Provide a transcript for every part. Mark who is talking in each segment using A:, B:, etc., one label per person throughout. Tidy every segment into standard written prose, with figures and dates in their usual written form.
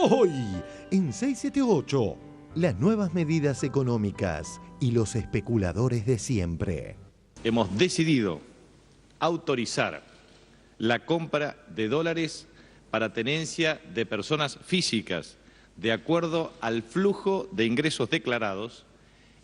A: Hoy, en 678, las nuevas medidas económicas y los especuladores de siempre.
B: Hemos decidido autorizar la compra de dólares para tenencia de personas físicas, de acuerdo al flujo de ingresos declarados,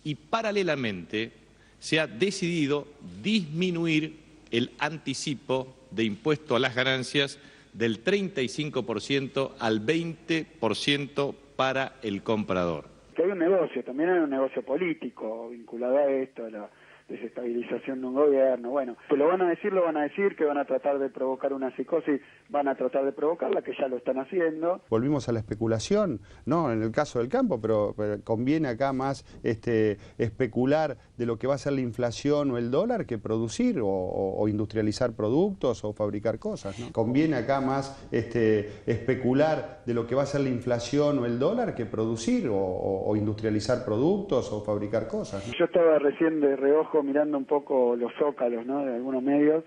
B: y paralelamente se ha decidido disminuir el anticipo de impuesto a las ganancias del 35% al 20% para el comprador.
C: Que hay un negocio, también hay un negocio político vinculado a esto, a la desestabilización de un gobierno. Bueno, que lo van a decir, que van a tratar de provocar una psicosis, van a tratar de provocarla, que ya lo están haciendo.
D: Volvimos a la especulación, no en el caso del campo, pero conviene acá más especular de lo que va a ser la inflación o el dólar que producir o industrializar productos o fabricar cosas, ¿no? Conviene acá más especular de lo que va a ser la inflación o el dólar que producir o industrializar productos o fabricar cosas, ¿no?
C: Yo estaba recién de reojo mirando un poco los zócalos, ¿no?, de algunos medios,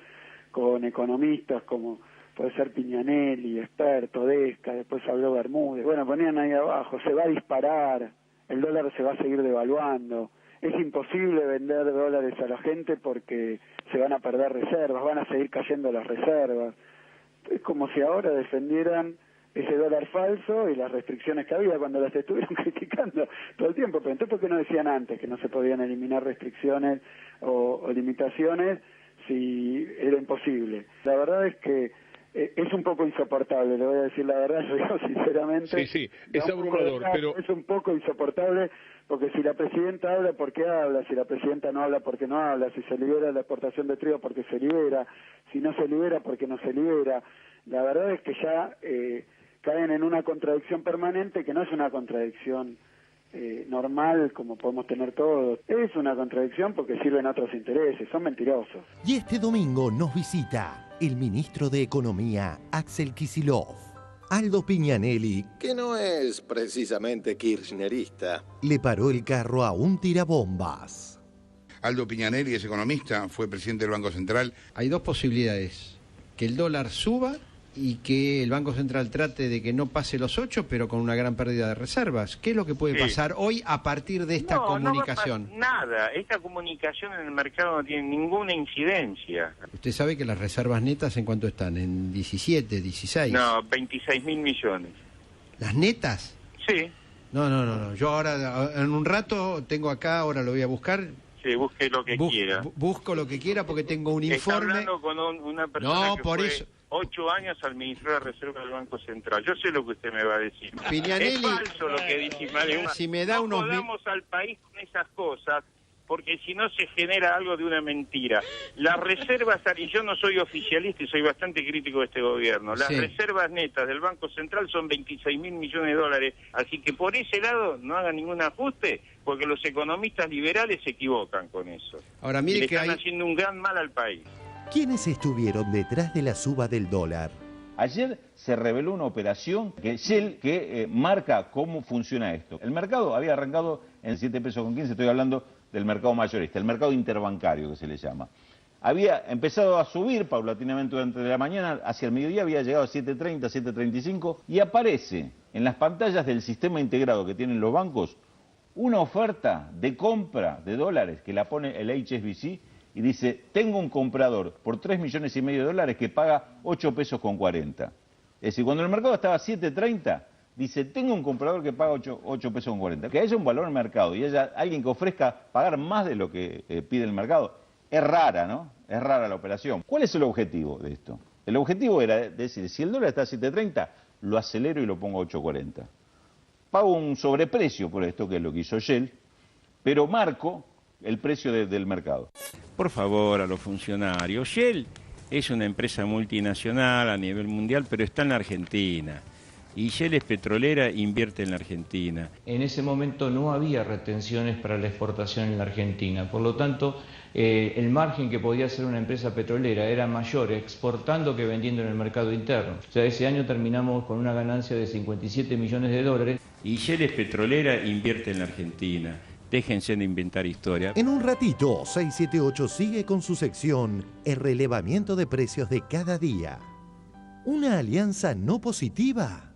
C: con economistas como puede ser Piñanelli, Experto, Desca, después habló Bermúdez. Bueno, ponían ahí abajo, se va a disparar, el dólar se va a seguir devaluando, es imposible vender dólares a la gente porque se van a perder reservas, van a seguir cayendo las reservas. Es como si ahora defendieran ese dólar falso y las restricciones que había cuando las estuvieron criticando todo el tiempo. Pero entonces, ¿por qué no decían antes que no se podían eliminar restricciones o limitaciones si era imposible? La verdad es que es un poco insoportable, le voy a decir la verdad, yo digo sinceramente.
E: Sí, es abrumador, pero...
C: Es un poco insoportable, porque si la presidenta habla, ¿por qué habla? Si la presidenta no habla, ¿por qué no habla? Si se libera la exportación de trigo, ¿por qué se libera? Si no se libera, ¿por qué no se libera? La verdad es que ya caen en una contradicción permanente que no es una contradicción normal como podemos tener todos. Es una contradicción porque sirven a otros intereses, son mentirosos.
A: Y este domingo nos visita el ministro de Economía, Axel Kicillof. Aldo Piñanelli,
F: que no es precisamente kirchnerista,
A: le paró el carro a un tirabombas.
G: Aldo Piñanelli es economista, fue presidente del Banco Central.
H: Hay dos posibilidades: que el dólar suba y que el Banco Central trate de que no pase los 8, pero con una gran pérdida de reservas. ¿Qué es lo que puede pasar hoy a partir de esta comunicación?
I: No va a pasar nada. Esta comunicación en el mercado no tiene ninguna incidencia.
H: Usted sabe que las reservas netas, ¿en cuánto están? ¿En 17, 16?
I: No, 26.000 millones.
H: ¿Las netas?
I: Sí.
H: No. Yo ahora, en un rato, tengo acá, ahora lo voy a buscar.
I: Sí, busque lo que quiera.
H: Busco lo que quiera porque tengo un
I: Está
H: informe.
I: hablando con una persona
H: no,
I: que
H: por
I: fue
H: eso
I: 8 años administrador de reserva del Banco Central. Yo sé lo que usted me va a decir.
H: Piñanelli,
I: es falso lo que dice.
H: Si me da
I: no jodamos al país con esas cosas, porque si no se genera algo de una mentira. Las reservas, y yo no soy oficialista y soy bastante crítico de este gobierno, las reservas netas del Banco Central son 26.000 millones de dólares, así que por ese lado no hagan ningún ajuste, porque los economistas liberales se equivocan con eso.
H: Ahora mire
I: y le
H: que
I: están haciendo un gran mal al país.
A: ¿Quiénes estuvieron detrás de la suba del dólar?
J: Ayer se reveló una operación que marca cómo funciona esto. El mercado había arrancado en 7 pesos con 15, estoy hablando del mercado mayorista, el mercado interbancario que se le llama. Había empezado a subir paulatinamente durante la mañana, hacia el mediodía había llegado a 7.30, 7.35 y aparece en las pantallas del sistema integrado que tienen los bancos una oferta de compra de dólares que la pone el HSBC y dice, tengo un comprador por 3,5 millones de dólares que paga 8 pesos con 40. Es decir, cuando el mercado estaba a 7.30, dice, tengo un comprador que paga 8 pesos con 40. Que haya un valor en el mercado y haya alguien que ofrezca pagar más de lo que pide el mercado, es rara, ¿no? Es rara la operación. ¿Cuál es el objetivo de esto? El objetivo era decir, si el dólar está a 7.30, lo acelero y lo pongo a 8.40. Pago un sobreprecio por esto, que es lo que hizo Shell, pero marco el precio del mercado.
K: Por favor, a los funcionarios. Shell es una empresa multinacional a nivel mundial, pero está en la Argentina. Y Shell es petrolera, invierte en la Argentina.
L: En ese momento no había retenciones para la exportación en la Argentina, por lo tanto, el margen que podía hacer una empresa petrolera era mayor exportando que vendiendo en el mercado interno. O sea, ese año terminamos con una ganancia de 57 millones de dólares.
K: Y Shell es petrolera, invierte en la Argentina. Déjense de inventar historia.
A: En un ratito, 678 sigue con su sección El relevamiento de precios de cada día. ¿Una alianza no positiva?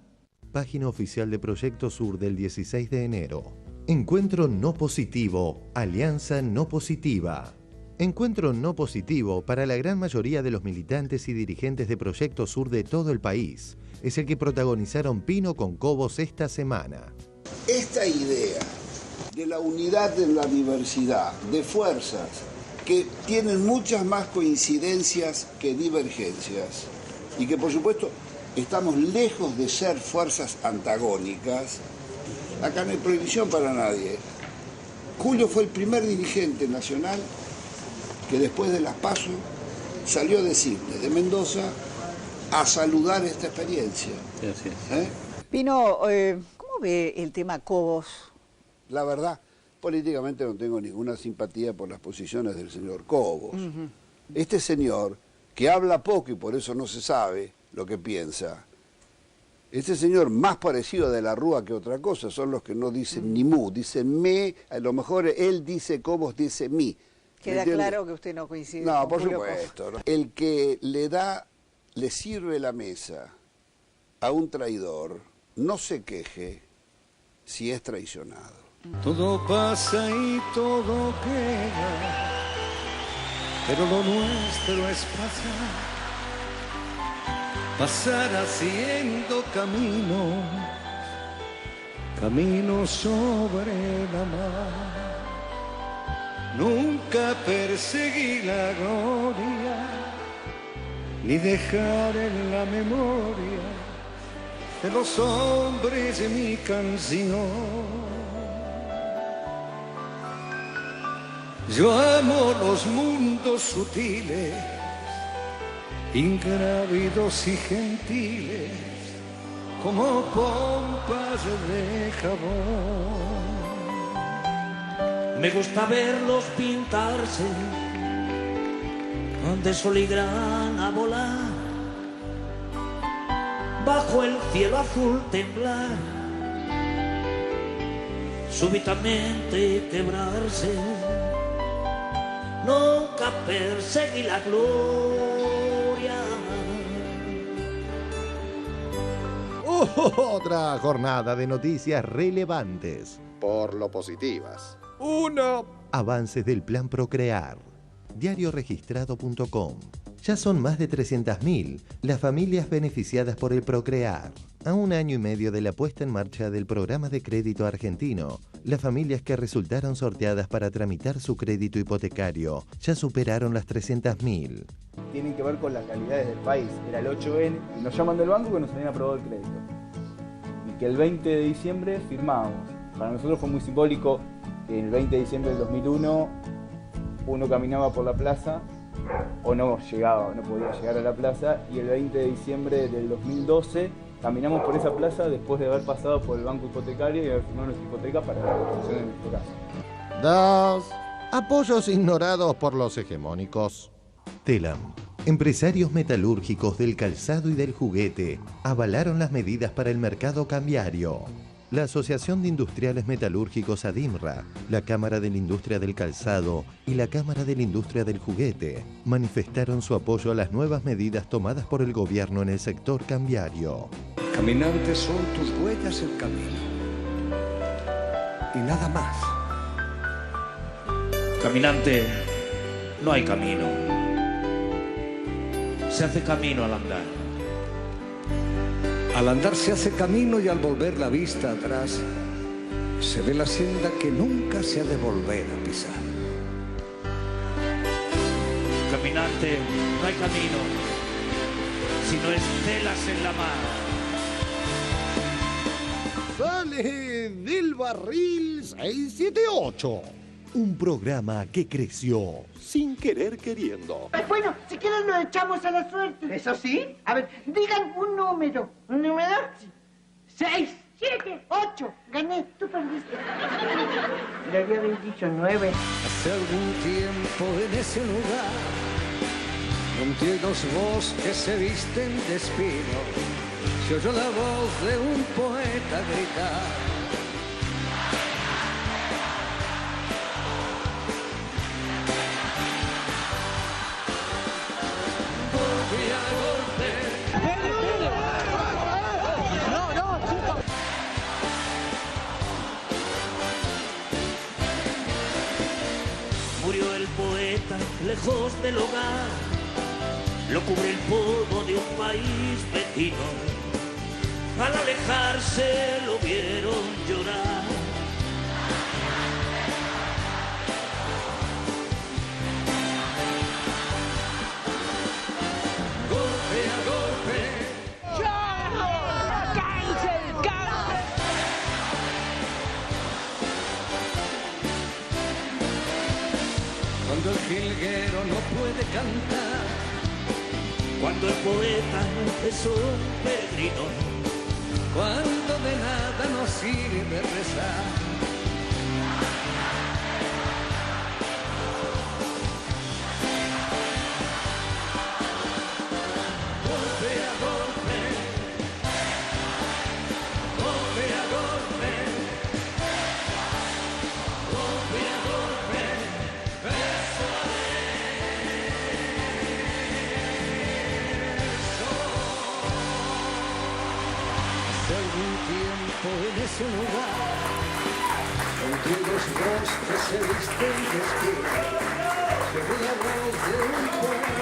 A: página oficial de Proyecto Sur del 16 de enero. Encuentro no positivo, alianza no positiva. Encuentro no positivo para la gran mayoría de los militantes y dirigentes de Proyecto Sur de todo el país. Es el que protagonizaron Pino con Cobos esta semana.
M: Esta idea de la unidad de la diversidad, de fuerzas que tienen muchas más coincidencias que divergencias y que por supuesto estamos lejos de ser fuerzas antagónicas, acá no hay prohibición para nadie. Julio fue el primer dirigente nacional que después de las PASO salió a decir desde Mendoza a saludar esta experiencia.
N: Así es.
O: Pino, ¿cómo ve el tema Cobos?
M: La verdad, políticamente no tengo ninguna simpatía por las posiciones del señor Cobos. Este señor, que habla poco y por eso no se sabe lo que piensa, este señor más parecido de la Rúa que otra cosa, son los que no dicen ni mu, dicen me, a lo mejor él dice Cobos, dice mi.
O: Queda claro que usted no coincide
M: No,
O: con
M: por
O: Julio
M: supuesto.
O: Cobos.
M: ¿No? El que le sirve la mesa a un traidor, no se queje si es traicionado.
P: Todo pasa y todo queda, pero lo nuestro es pasar haciendo camino sobre la mar. Nunca perseguí la gloria, ni dejar en la memoria de los hombres de mi canción. Yo amo los mundos sutiles, ingrávidos y gentiles, como pompas de jabón.
Q: Me gusta verlos pintarse de sol y grana volar, bajo el cielo azul temblar, súbitamente quebrarse. Nunca perseguí la gloria.
A: Otra jornada de noticias relevantes.
F: Por lo positivas.
A: 1. Avances del Plan Procrear. Diarioregistrado.com. Ya son más de 300.000 las familias beneficiadas por el Procrear. A un año y medio de la puesta en marcha del programa de crédito argentino, las familias que resultaron sorteadas para tramitar su crédito hipotecario ya superaron las 300.000.
R: Tienen que ver con las realidades del país. Era el 8N y nos llaman del banco que nos habían aprobado el crédito. Y que el 20 de diciembre firmábamos. Para nosotros fue muy simbólico que el 20 de diciembre del 2001 uno caminaba por la plaza o no podía llegar a la plaza, y el 20 de diciembre del 2012 caminamos por esa plaza después de haber pasado por el banco hipotecario y haber firmado nuestra hipoteca para la construcción en nuestro caso.
A: 2. Apoyos ignorados por los hegemónicos. Telam. Empresarios metalúrgicos del calzado y del juguete avalaron las medidas para el mercado cambiario. La Asociación de Industriales Metalúrgicos ADIMRA, la Cámara de la Industria del Calzado y la Cámara de la Industria del Juguete manifestaron su apoyo a las nuevas medidas tomadas por el gobierno en el sector cambiario.
P: Caminantes, son tus huellas el camino y nada más.
Q: Caminante, no hay camino. Se hace camino al andar.
P: Al andar se hace camino y al volver la vista atrás se ve la senda que nunca se ha de volver a pisar.
Q: Caminante, no hay camino, sino estelas en la mar.
A: Sale del barril 678. Un programa que creció sin querer queriendo.
S: Bueno, si quieren lo echamos a la suerte. ¿Eso sí? A ver, digan un número. ¿Un número? 6, 7, 8. Gané, tú perdiste. Le había dicho 9.
P: Hace algún tiempo en ese lugar, entre los bosques se visten de espino, se oyó la voz de un poeta gritar.
Q: lejos del hogar, lo cubre el polvo de un país vecino. Al alejarse lo vieron llorar. Golpe a golpe.
P: Cuando el jilguero no puede cantar,
Q: cuando el poeta empezó peregrino,
P: cuando de nada nos sirve rezar.
Q: Golpe a golpe, golpe a golpe, golpe a golpe, beso a
P: Algún tiempo en ese lugar, antiguos dos que se visten de espía, se ve la voz de un poeta.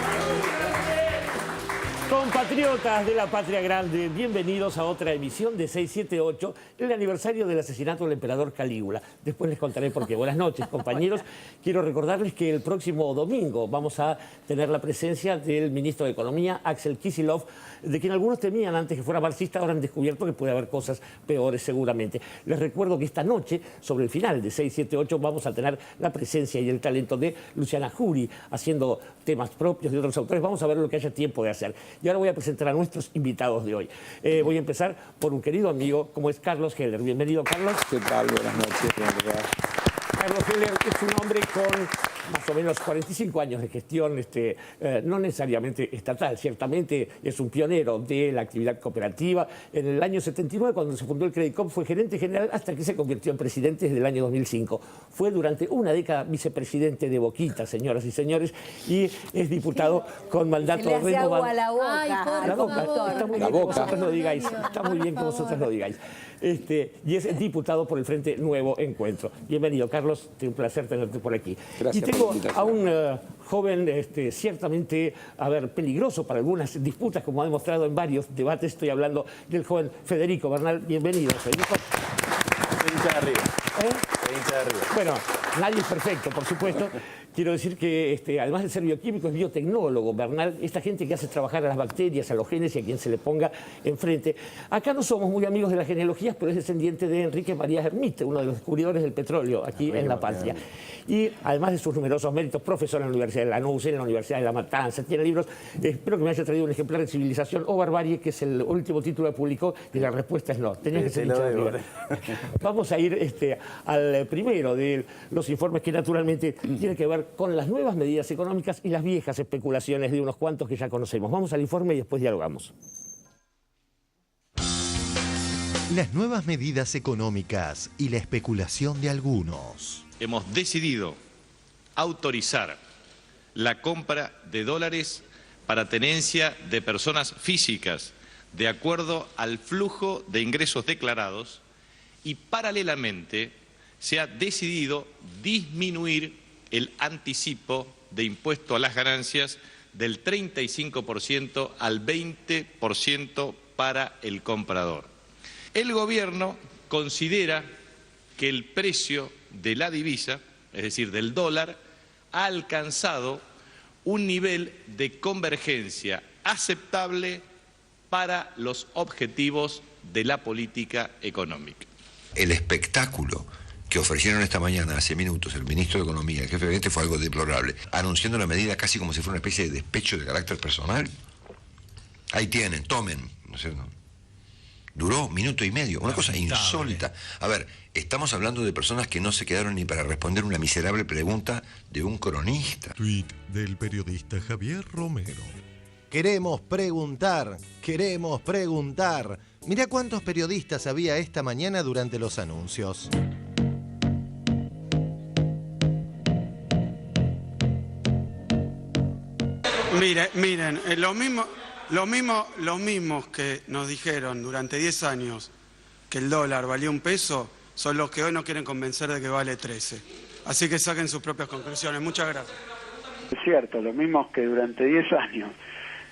N: Compatriotas de la patria grande, bienvenidos a otra emisión de 678, el aniversario del asesinato del emperador Calígula. Después les contaré por qué. Buenas noches, compañeros. Quiero recordarles que el próximo domingo vamos a tener la presencia del ministro de Economía, Axel Kicillof, de quien algunos temían antes que fuera marxista, ahora han descubierto que puede haber cosas peores seguramente. Les recuerdo que esta noche, sobre el final de 678, vamos a tener la presencia y el talento de Luciana Jury, haciendo temas propios de otros autores. Vamos a ver lo que haya tiempo de hacer. Y ahora voy a presentar a nuestros invitados de hoy. Voy a empezar por un querido amigo, como es Carlos Heller. Bienvenido, Carlos.
T: ¿Qué tal? Buenas noches.
N: Carlos Heller es un hombre con más o menos 45 años de gestión, no necesariamente estatal, ciertamente es un pionero de la actividad cooperativa. En el año 79, cuando se fundó el Credit Corp, fue gerente general hasta que se convirtió en presidente desde el año 2005. Fue durante una década vicepresidente de Boquita, señoras y señores, y es diputado con mandato renovado.
U: Agua a la boca.
N: Ay, la boca. Está muy bien que vosotros lo digáis. Está muy bien que vosotros lo digáis. Y es diputado por el Frente Nuevo Encuentro. Bienvenido, Carlos. Es un placer tenerte por aquí.
T: Gracias.
N: Y tengo a un joven ciertamente, peligroso para algunas disputas, como ha demostrado en varios debates. Estoy hablando del joven Federico Bernal. Bienvenido, Federico. Bueno, nadie es perfecto, por supuesto. Quiero decir que, además de ser bioquímico, es biotecnólogo, Bernal, esta gente que hace trabajar a las bacterias, a los genes y a quien se le ponga enfrente. Acá no somos muy amigos de las genealogías, pero es descendiente de Enrique María Hermite, uno de los descubridores del petróleo aquí en La Patria. Y además de sus numerosos méritos, profesor en la Universidad de Lanús, en la Universidad de La Matanza, tiene libros. Espero que me haya traído un ejemplar de Civilización o Barbarie, que es el último título que publicó, y la respuesta es no. Tenía que ser dicho primero. Vamos a ir al primero de los informes, que naturalmente tiene que ver con las nuevas medidas económicas y las viejas especulaciones de unos cuantos que ya conocemos. Vamos al informe y después dialogamos.
A: Las nuevas medidas económicas y la especulación de algunos.
B: Hemos decidido autorizar la compra de dólares para tenencia de personas físicas de acuerdo al flujo de ingresos declarados y paralelamente se ha decidido disminuir el anticipo de impuesto a las ganancias del 35% al 20% para el comprador. El gobierno considera que el precio de la divisa, es decir, del dólar, ha alcanzado un nivel de convergencia aceptable para los objetivos de la política económica.
V: El espectáculo que ofrecieron esta mañana, hace minutos, el ministro de Economía, el jefe de gabinete, fue algo deplorable, anunciando la medida casi como si fuera una especie de despecho de carácter personal. Ahí tienen, tomen, ¿no es cierto? Duró 1 minuto y medio, una cosa insólita. A ver, estamos hablando de personas que no se quedaron ni para responder una miserable pregunta de un cronista.
A: Tweet del periodista Javier Romero. Queremos preguntar, queremos preguntar. Mirá cuántos periodistas había esta mañana durante los anuncios.
W: Miren, los mismos que nos dijeron durante 10 años que el dólar valía 1 peso, son los que hoy nos quieren convencer de que vale 13. Así que saquen sus propias conclusiones. Muchas gracias.
C: Es cierto, los mismos que durante 10 años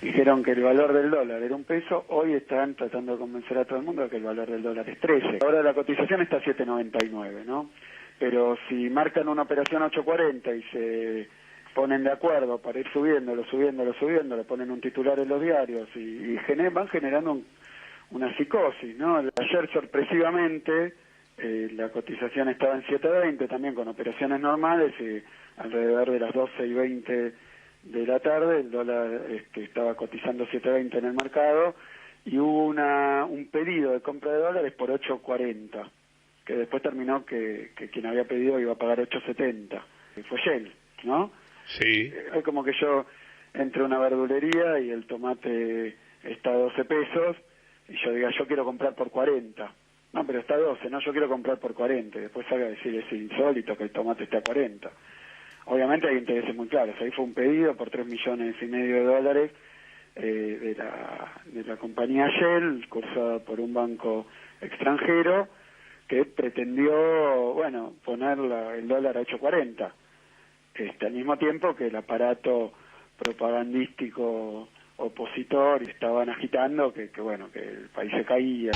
C: dijeron que el valor del dólar era $1, hoy están tratando de convencer a todo el mundo de que el valor del dólar es 13. Ahora la cotización está a 7.99, ¿no? Pero si marcan una operación a 8.40 y se ponen de acuerdo para ir subiéndolo, le ponen un titular en los diarios y van generando una psicosis, ¿no? Ayer sorpresivamente la cotización estaba en 7.20 también con operaciones normales y alrededor de las 12:20 de la tarde el dólar estaba cotizando 7.20 en el mercado y hubo un pedido de compra de dólares por 8.40, que después terminó que quien había pedido iba a pagar 8.70, fue Shell, ¿no?
E: Sí.
C: Es como que yo entro a una verdulería y el tomate está a 12 pesos y yo diga, yo quiero comprar por 40. No, pero está a 12, no, yo quiero comprar por 40. Después salga a decir, es insólito que el tomate esté a 40. Obviamente hay intereses muy claros. Ahí fue un pedido por $3,5 millones de dólares de la compañía Shell, cursada por un banco extranjero, que pretendió, bueno, poner el dólar a 8.40. Al mismo tiempo que el aparato propagandístico opositor estaban agitando que bueno, que el país se caía.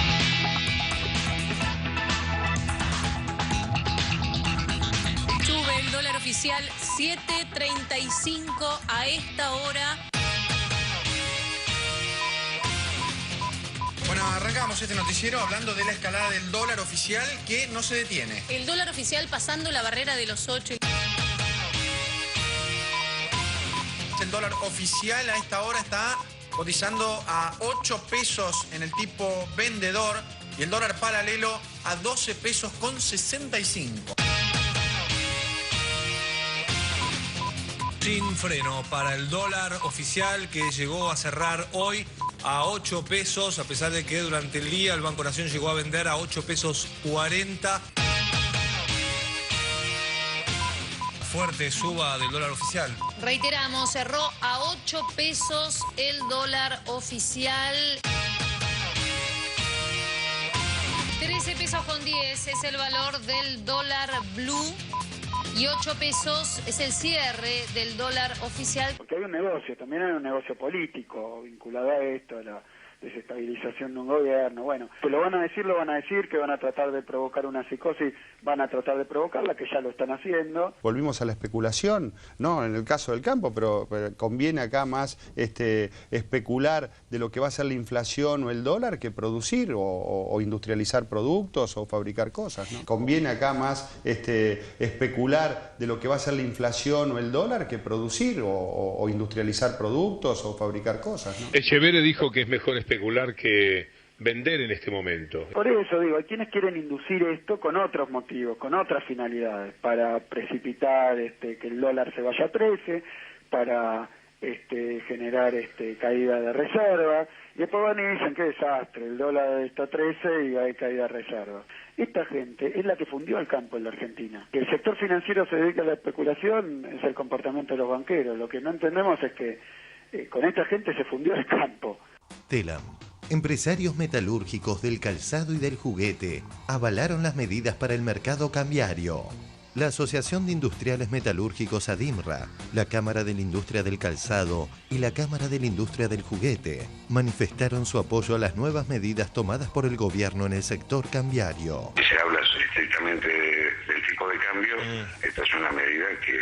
D: Sube el dólar oficial 7.35 a esta hora.
T: Bueno, arrancamos este noticiero hablando de la escalada del dólar oficial que no se detiene.
D: El dólar oficial pasando la barrera de los 8.
T: El dólar oficial a esta hora está cotizando a 8 pesos en el tipo vendedor y el dólar paralelo a 12 pesos con 65.
U: Sin freno para el dólar oficial que llegó a cerrar hoy a 8 pesos, a pesar de que durante el día el Banco Nación llegó a vender a 8 pesos 40. Fuerte suba del dólar oficial.
D: Reiteramos, cerró a 8 pesos el dólar oficial. 13 pesos con 10 es el valor del dólar blue. Y 8 pesos es el cierre del dólar oficial.
C: Porque hay un negocio, también hay un negocio político vinculado a esto, a la desestabilización de un gobierno. Bueno, que lo van a decir, que van a tratar de provocar una psicosis, van a tratar de provocarla, que ya lo están haciendo.
X: Volvimos a la especulación, no en el caso del campo, pero conviene acá más especular de lo que va a ser la inflación o el dólar que producir o industrializar productos o fabricar cosas, ¿no? Conviene acá más especular de lo que va a ser la inflación o el dólar que producir o industrializar productos o fabricar cosas, ¿no?
E: Echeverri dijo que es mejor especular que vender en este momento.
C: Por eso digo, hay quienes quieren inducir esto con otros motivos, con otras finalidades, para precipitar que el dólar se vaya a 13, para generar caída de reservas, y después van y dicen, qué desastre, el dólar está a 13 y hay caída de reservas. Esta gente es la que fundió el campo en la Argentina. Que el sector financiero se dedica a la especulación es el comportamiento de los banqueros. Lo que no entendemos es que con esta gente se fundió el campo.
A: Telam, empresarios metalúrgicos del calzado y del juguete, avalaron las medidas para el mercado cambiario. La Asociación de Industriales Metalúrgicos ADIMRA, la Cámara de la Industria del Calzado y la Cámara de la Industria del Juguete manifestaron su apoyo a las nuevas medidas tomadas por el gobierno en el sector cambiario.
V: Si se habla estrictamente del tipo de cambio, esta es una medida que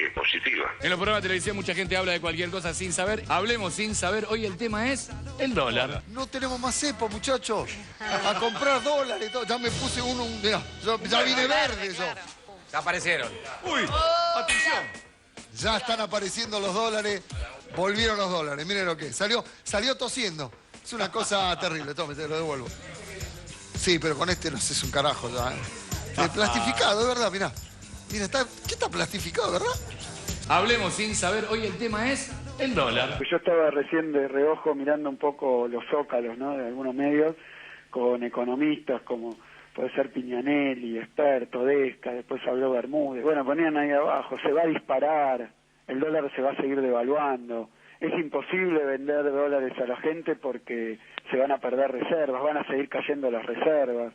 V: es positiva.
Y: En los programas de televisión mucha gente habla de cualquier cosa sin saber. Hablemos sin saber. Hoy el tema es el dólar.
Z: No tenemos más cepo, muchachos. A comprar dólares. Ya me puse uno. Mirá, ya vine verde yo.
Y: Ya aparecieron.
Z: ¡Uy! ¡Atención! Ya están apareciendo los dólares. Volvieron los dólares. Miren lo que es. Salió tosiendo. Es una cosa terrible. Tome, te lo devuelvo. Sí, pero con este no haces un carajo ya. Plastificado, de verdad, mirá. Mira, ¿qué está plastificado, verdad?
Y: Hablemos sin saber. Hoy el tema es el dólar.
C: Yo estaba recién de reojo mirando un poco los zócalos, ¿no?, de algunos medios, con economistas como puede ser Piñanelli, Experto, Desca, después habló Bermúdez. Bueno, ponían ahí abajo, se va a disparar, el dólar se va a seguir devaluando, es imposible vender dólares a la gente porque se van a perder reservas, van a seguir cayendo las reservas.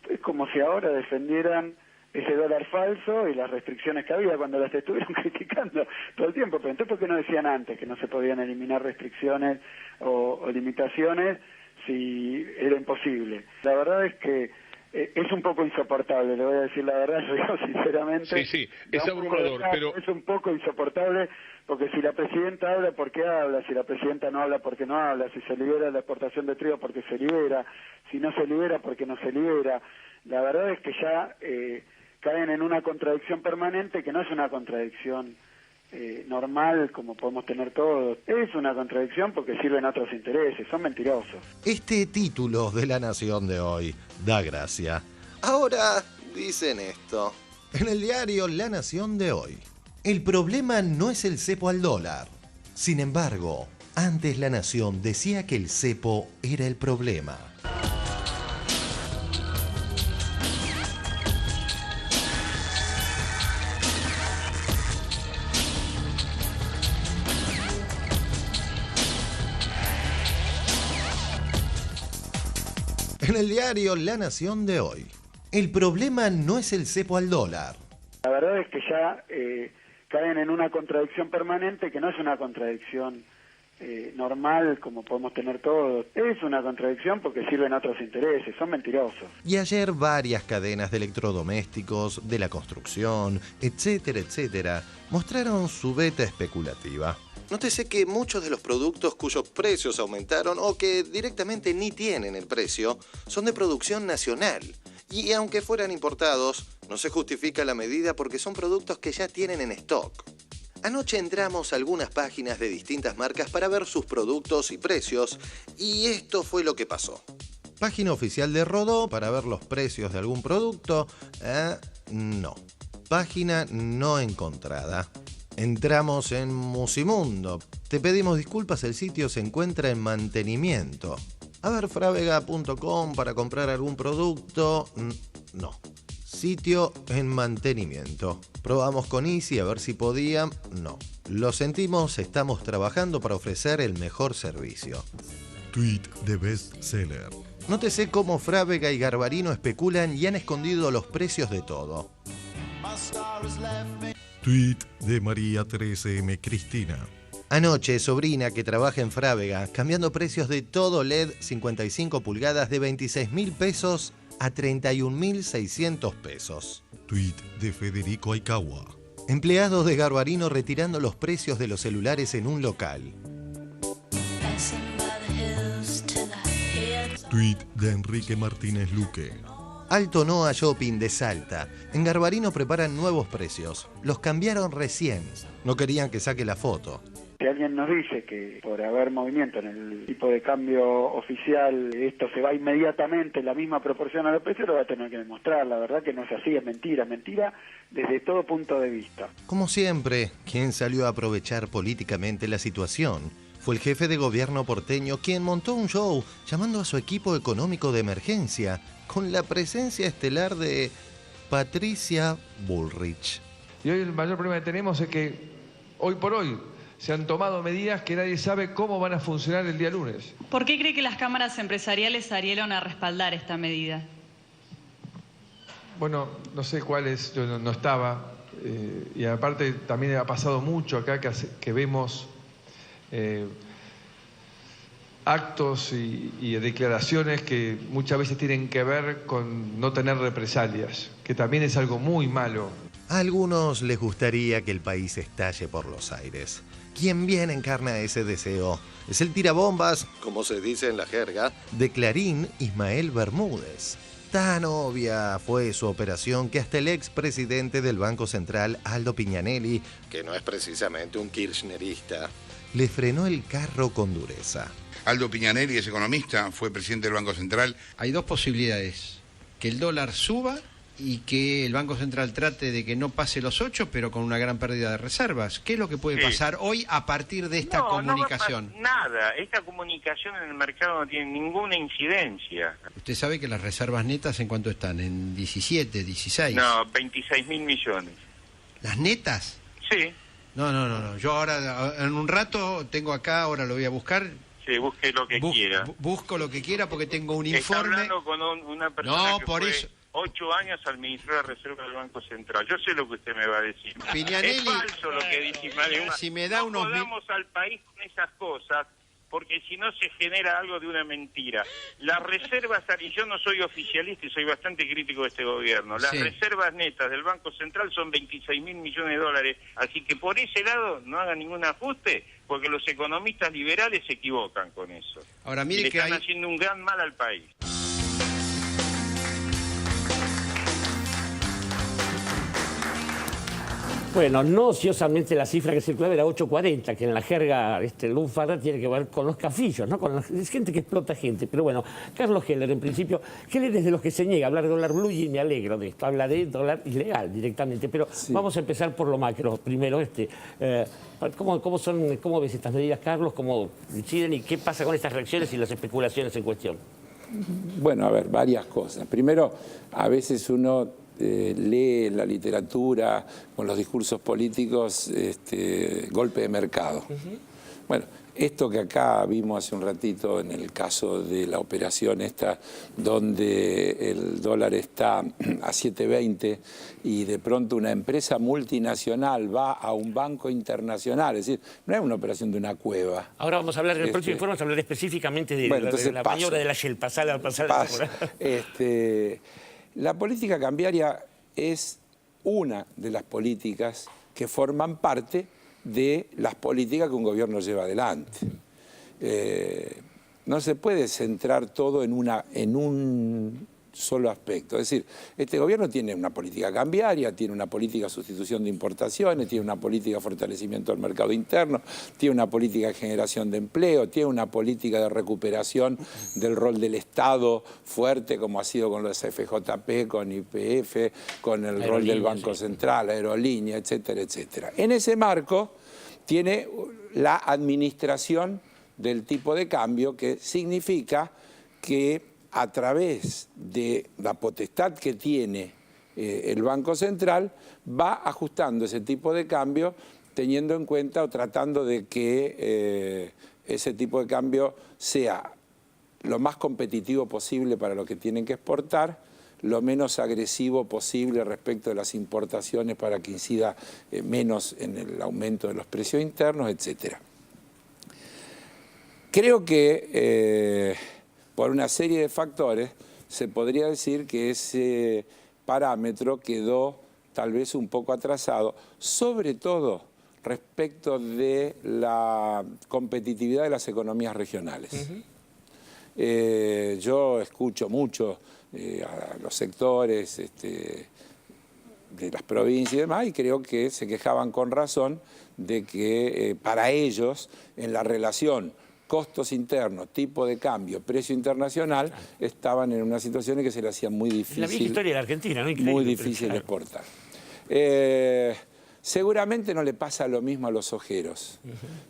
C: Es como si ahora defendieran ese dólar falso y las restricciones que había cuando las estuvieron criticando todo el tiempo. Pero entonces, ¿por qué no decían antes que no se podían eliminar restricciones o limitaciones si era imposible? La verdad es que es un poco insoportable, le voy a decir la verdad, yo digo sinceramente.
E: Sí, es abrumador, pero...
C: Es un poco insoportable, porque si la presidenta habla, ¿por qué habla? Si la presidenta no habla, ¿por qué no habla? Si se libera la exportación de trigo, ¿por qué se libera? Si no se libera, ¿por qué no se libera? La verdad es que ya caen en una contradicción permanente, que no es una contradicción normal como podemos tener todos. Es una contradicción porque sirven a otros intereses, son mentirosos.
A: Este título de La Nación de hoy da gracia. Ahora dicen esto. En el diario La Nación de hoy. El problema no es el cepo al dólar. Sin embargo, antes La Nación decía que el cepo era el problema. En el diario La Nación de hoy. El problema no es el cepo al dólar.
C: La verdad es que ya caen en una contradicción permanente, que no es una contradicción normal como podemos tener todos. Es una contradicción porque sirven a otros intereses, son mentirosos.
A: Y ayer varias cadenas de electrodomésticos, de la construcción, etcétera, etcétera, mostraron su beta especulativa. Nótese que muchos de los productos cuyos precios aumentaron o que directamente ni tienen el precio son de producción nacional. Y aunque fueran importados, no se justifica la medida porque son productos que ya tienen en stock. Anoche entramos a algunas páginas de distintas marcas para ver sus productos y precios, y esto fue lo que pasó. Página oficial de Rodó para ver los precios de algún producto. No. Página no encontrada. Entramos en Musimundo. Te pedimos disculpas, el sitio se encuentra en mantenimiento. A ver, Frávega.com para comprar algún producto. No. Sitio en mantenimiento. Probamos con Easy a ver si podían. No. Lo sentimos, estamos trabajando para ofrecer el mejor servicio. Tweet de bestseller. Nótese cómo Frávega y Garbarino especulan y han escondido los precios de todo. Tweet de María 13M Cristina. Anoche, sobrina que trabaja en Frávega, cambiando precios de todo LED 55 pulgadas de 26.000 pesos a 31.600 pesos. Tweet de Federico Aikawa. Empleados de Garbarino retirando los precios de los celulares en un local. Tweet de Enrique Martínez Luque. Alto Noa Shopping de Salta. En Garbarino preparan nuevos precios. Los cambiaron recién. No querían que saque la foto.
C: Si alguien nos dice que por haber movimiento en el tipo de cambio oficial esto se va inmediatamente en la misma proporción a los precios, lo va a tener que demostrar. La verdad que no es así, es mentira desde todo punto de vista.
A: Como siempre, quien salió a aprovechar políticamente la situación fue el jefe de gobierno porteño, quien montó un show llamando a su equipo económico de emergencia con la presencia estelar de Patricia Bullrich.
G: Y hoy el mayor problema que tenemos es que hoy por hoy se han tomado medidas que nadie sabe cómo van a funcionar el día lunes.
H: ¿Por qué cree que las cámaras empresariales salieron a respaldar esta medida?
G: Bueno, no sé cuál es, yo no estaba, y aparte también ha pasado mucho acá que vemos actos y declaraciones que muchas veces tienen que ver con no tener represalias, que también es algo muy malo.
A: A algunos les gustaría que el país estalle por los aires. Quien bien encarna ese deseo es el tirabombas, como se dice en la jerga, de Clarín, Ismael Bermúdez. Tan obvia fue su operación que hasta el expresidente del Banco Central, Aldo Piñanelli, que no es precisamente un kirchnerista, le frenó el carro con dureza.
I: Aldo Piñanelli es economista, fue presidente del Banco Central.
J: Hay dos posibilidades: que el dólar suba y que el Banco Central trate de que no pase los 8, pero con una gran pérdida de reservas. ¿Qué es lo que puede pasar hoy a partir de esta comunicación?
K: No va a pasar nada. Esta comunicación en el mercado no tiene ninguna incidencia.
J: Usted sabe que las reservas netas, ¿en cuánto están? ¿En 17, 16?
K: No, 26.000 millones.
J: ¿Las netas?
K: Sí.
J: No. Yo ahora, en un rato, tengo acá, ahora lo voy a buscar.
K: Sí, busque lo que quiera.
J: Busco lo que quiera porque tengo un informe.
K: Está hablando con una persona
J: No, por eso.
K: 8 años administró la Reserva del Banco Central. Yo sé lo que usted me va a decir.
J: Piñanelli,
K: es falso lo que dice Mario.
J: Si me da
K: no
J: unos
K: jodamos al país con esas cosas, porque si no se genera algo de una mentira. Las reservas, y yo no soy oficialista y soy bastante crítico de este gobierno, las reservas netas del Banco Central son 26.000 millones de dólares, así que por ese lado no hagan ningún ajuste, porque los economistas liberales se equivocan con eso.
J: Ahora mire
K: le
J: que
K: están haciendo un gran mal al país.
N: Bueno, no ociosamente la cifra que circulaba era 8.40, que en la jerga lunfarda tiene que ver con los cafillos, ¿no? Es gente que explota gente. Pero bueno, Carlos Heller, en principio, Heller es de los que se niega a hablar de dólar blue y me alegro de esto. Habla de dólar ilegal directamente. Pero vamos a empezar por lo macro. Primero, ¿cómo ves estas medidas, Carlos? ¿Cómo inciden y qué pasa con estas reacciones y las especulaciones en cuestión?
F: Bueno, a ver, varias cosas. Primero, a veces uno lee en la literatura, con los discursos políticos, golpe de mercado. Bueno, esto que acá vimos hace un ratito en el caso de la operación esta, donde el dólar está a 7.20 y de pronto una empresa multinacional va a un banco internacional, es decir, no es una operación de una cueva.
N: Ahora vamos a hablar, en el próximo informe vamos a hablar específicamente de, de la maniobra de la Shell, pasar.
F: La política cambiaria es una de las políticas que forman parte de las políticas que un gobierno lleva adelante. No se puede centrar todo en un solo aspecto. Es decir, este gobierno tiene una política cambiaria, tiene una política de sustitución de importaciones, tiene una política de fortalecimiento del mercado interno, tiene una política de generación de empleo, tiene una política de recuperación del rol del Estado fuerte, como ha sido con los FJP, con YPF, con el rol del Banco Central, aerolínea, etcétera, etcétera. En ese marco tiene la administración del tipo de cambio, que significa que a través de la potestad que tiene el Banco Central, va ajustando ese tipo de cambio, teniendo en cuenta o tratando de que ese tipo de cambio sea lo más competitivo posible para lo que tienen que exportar, lo menos agresivo posible respecto de las importaciones para que incida menos en el aumento de los precios internos, etc. Creo que por una serie de factores se podría decir que ese parámetro quedó tal vez un poco atrasado, sobre todo respecto de la competitividad de las economías regionales. Yo escucho mucho a los sectores de las provincias y demás, y creo que se quejaban con razón de que para ellos, en la relación costos internos, tipo de cambio, precio internacional, estaban en una situación en que se le hacía muy difícil.
N: La vieja historia de la Argentina, ¿no? Increíble,
F: muy difícil exportar. Seguramente no le pasa lo mismo a los ojeros.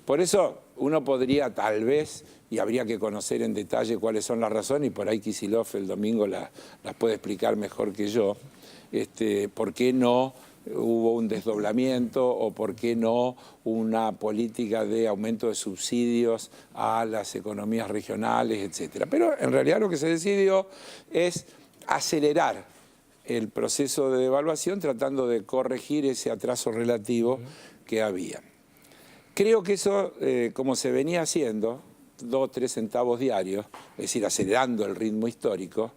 F: Por eso uno podría tal vez, y habría que conocer en detalle cuáles son las razones, y por ahí Kicillof el domingo las puede explicar mejor que yo, por qué no hubo un desdoblamiento o por qué no una política de aumento de subsidios a las economías regionales, etc. Pero en realidad lo que se decidió es acelerar el proceso de devaluación tratando de corregir ese atraso relativo que había. Creo que eso, como se venía haciendo, 2 o 3 centavos diarios, es decir, acelerando el ritmo histórico,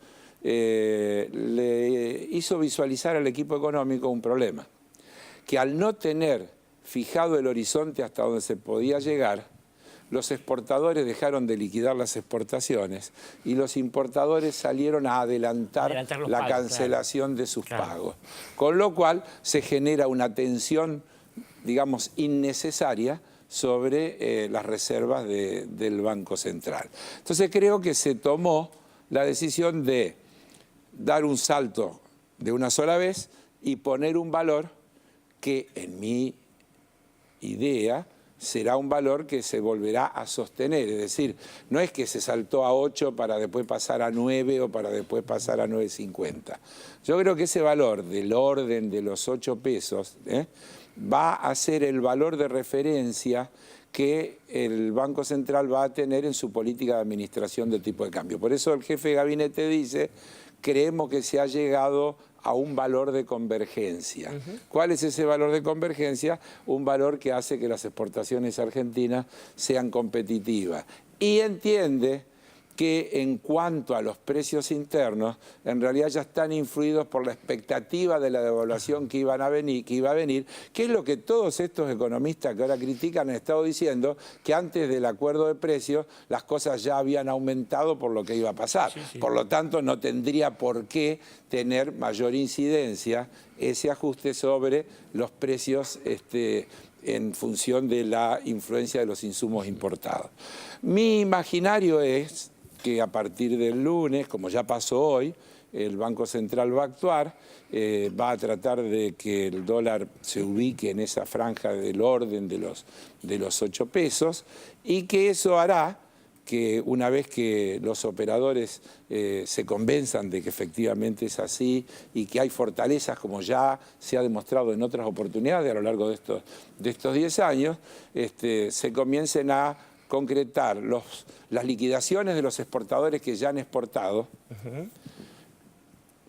F: le hizo visualizar al equipo económico un problema, que al no tener fijado el horizonte hasta donde se podía llegar, los exportadores dejaron de liquidar las exportaciones y los importadores salieron a adelantar la cancelación de sus pagos. Con lo cual se genera una tensión, digamos, innecesaria sobre las reservas del Banco Central. Entonces creo que se tomó la decisión de dar un salto de una sola vez y poner un valor que, en mi idea, será un valor que se volverá a sostener. Es decir, no es que se saltó a 8 para después pasar a 9 o para después pasar a 9.50. Yo creo que ese valor del orden de los 8 pesos va a ser el valor de referencia que el Banco Central va a tener en su política de administración del tipo de cambio. Por eso el jefe de gabinete dice creemos que se ha llegado a un valor de convergencia. ¿Cuál es ese valor de convergencia? Un valor que hace que las exportaciones argentinas sean competitivas. Y entiende que en cuanto a los precios internos, en realidad ya están influidos por la expectativa de la devaluación que iba a venir, que es lo que todos estos economistas que ahora critican han estado diciendo, que antes del acuerdo de precios las cosas ya habían aumentado por lo que iba a pasar. Por lo tanto, no tendría por qué tener mayor incidencia ese ajuste sobre los precios en función de la influencia de los insumos importados. Mi imaginario es que a partir del lunes, como ya pasó hoy, el Banco Central va a actuar, va a tratar de que el dólar se ubique en esa franja del orden de los 8 pesos y que eso hará que una vez que los operadores se convenzan de que efectivamente es así y que hay fortalezas como ya se ha demostrado en otras oportunidades a lo largo de estos 10 años, se comiencen a concretar las liquidaciones de los exportadores que ya han exportado,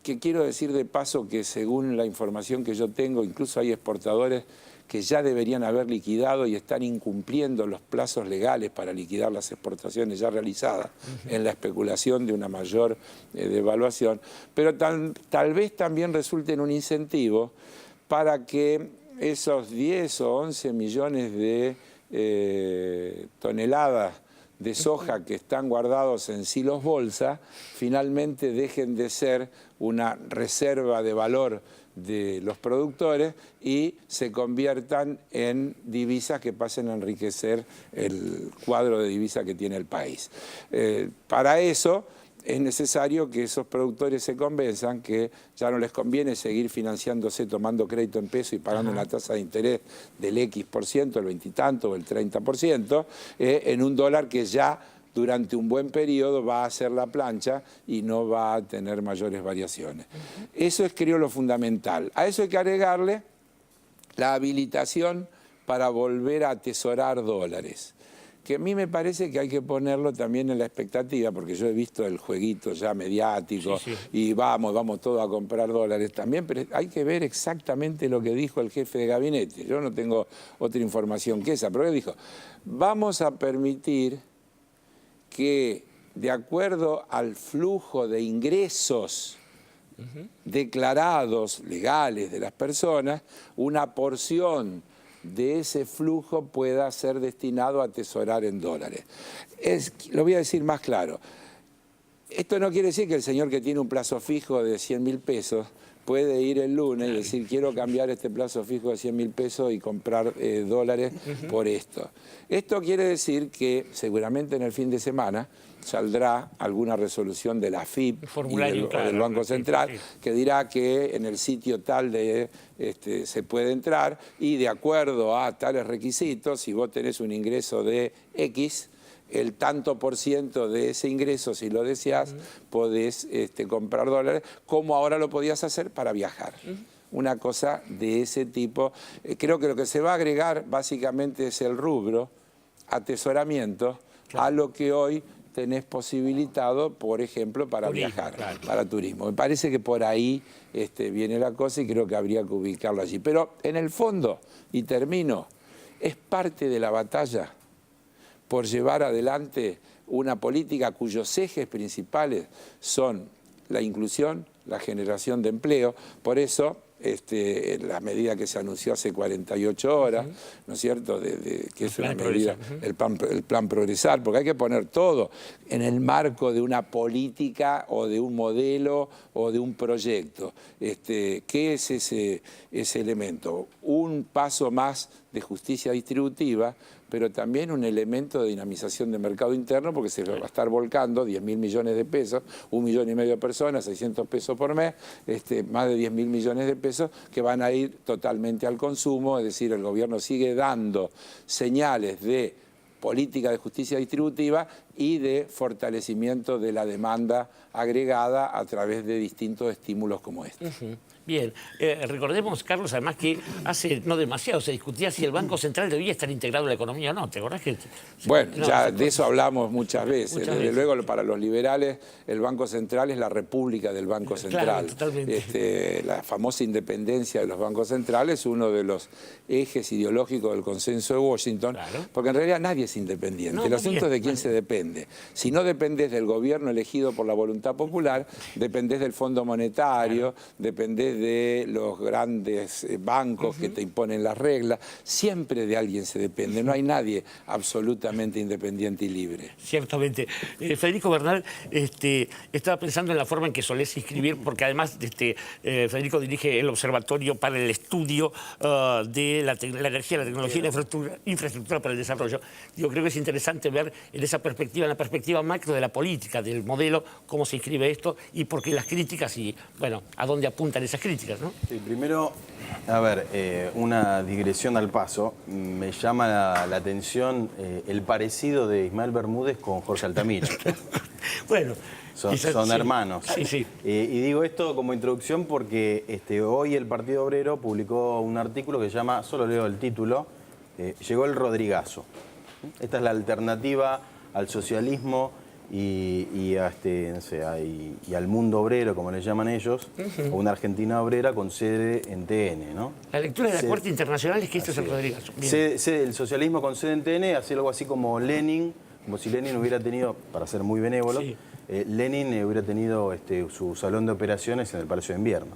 F: que quiero decir de paso que según la información que yo tengo, incluso hay exportadores que ya deberían haber liquidado y están incumpliendo los plazos legales para liquidar las exportaciones ya realizadas en la especulación de una mayor devaluación, pero tal vez también resulte en un incentivo para que esos 10 o 11 millones de toneladas de soja que están guardados en silos bolsa, finalmente dejen de ser una reserva de valor de los productores y se conviertan en divisas que pasen a enriquecer el cuadro de divisas que tiene el país. Para eso es necesario que esos productores se convenzan que ya no les conviene seguir financiándose tomando crédito en peso y pagando una tasa de interés del X%, el 20 y tanto o el 30%, en un dólar que ya durante un buen periodo va a hacer la plancha y no va a tener mayores variaciones. Eso es, creo, lo fundamental. A eso hay que agregarle la habilitación para volver a atesorar dólares, que a mí me parece que hay que ponerlo también en la expectativa, porque yo he visto el jueguito ya mediático y vamos todos a comprar dólares también, pero hay que ver exactamente lo que dijo el jefe de gabinete. Yo no tengo otra información que esa, pero él dijo, vamos a permitir que de acuerdo al flujo de ingresos declarados, legales de las personas, una porción de ese flujo pueda ser destinado a atesorar en dólares. Lo voy a decir más claro. Esto no quiere decir que el señor que tiene un plazo fijo de 100.000 pesos puede ir el lunes y decir quiero cambiar este plazo fijo de 100.000 pesos y comprar dólares por esto. Esto quiere decir que seguramente en el fin de semana saldrá alguna resolución de la AFIP y del Banco Central que dirá que en el sitio tal se puede entrar y de acuerdo a tales requisitos, si vos tenés un ingreso de X, el tanto por ciento de ese ingreso, si lo deseás, podés comprar dólares, como ahora lo podías hacer para viajar. Una cosa de ese tipo. Creo que lo que se va a agregar básicamente es el rubro atesoramiento a lo que hoy tenés posibilitado, por ejemplo, para viajar, para turismo. Me parece que por ahí viene la cosa y creo que habría que ubicarlo allí. Pero en el fondo, y termino, es parte de la batalla por llevar adelante una política cuyos ejes principales son la inclusión, la generación de empleo. Por eso, la medida que se anunció hace 48 horas, ¿no es cierto?, que es una medida, el plan Progresar, porque hay que poner todo en el marco de una política o de un modelo o de un proyecto. ¿Qué es ese elemento? Un paso más de justicia distributiva, pero también un elemento de dinamización de mercado interno, porque se va a estar volcando 10.000 millones de pesos, 1,5 millones de personas, 600 pesos por mes, más de 10.000 millones de pesos que van a ir totalmente al consumo, es decir, el gobierno sigue dando señales de política de justicia distributiva y de fortalecimiento de la demanda agregada a través de distintos estímulos como este.
N: Bien, recordemos, Carlos, además que hace no demasiado se discutía si el Banco Central debía estar integrado en la economía o no. ¿Te acordás que...?
F: Bueno,
N: no,
F: ya de eso hablamos muchas veces. Desde luego, para los liberales, el Banco Central es la república del Banco Central.
N: Claro, totalmente.
F: La famosa independencia de los bancos centrales es uno de los ejes ideológicos del consenso de Washington, porque en realidad nadie es independiente.
N: No,
F: El asunto es de quién se depende. Si no dependés del gobierno elegido por la voluntad popular, dependés del Fondo Monetario, dependés de los grandes bancos que te imponen las reglas. Siempre de alguien se depende. No hay nadie absolutamente independiente y libre.
N: Ciertamente. Federico Bernal, estaba pensando en la forma en que solés inscribir, porque además Federico dirige el Observatorio para el Estudio de la Energía, la Tecnología y la Infraestructura para el Desarrollo. Yo creo que es interesante ver en esa perspectiva, en la perspectiva macro de la política, del modelo, cómo se inscribe esto y por qué las críticas y, bueno, a dónde apuntan esas críticas, ¿no?
L: Sí, primero, a ver, una digresión al paso. Me llama la atención el parecido de Ismael Bermúdez con Jorge Altamira.
N: Bueno,
L: son hermanos.
N: Sí, sí.
L: Y digo esto como introducción porque hoy el Partido Obrero publicó un artículo que se llama, solo leo el título, llegó el Rodrigazo. Esta es la alternativa al socialismo y al mundo obrero, como le llaman ellos, o una Argentina obrera con sede en TN, ¿no?
N: La lectura de la Corte Internacional es que esto es el Rodrigazo.
L: El socialismo con sede en TN hace algo así como Lenin, como si Lenin hubiera tenido, para ser muy benévolo, Lenin hubiera tenido su salón de operaciones en el Palacio de Invierno.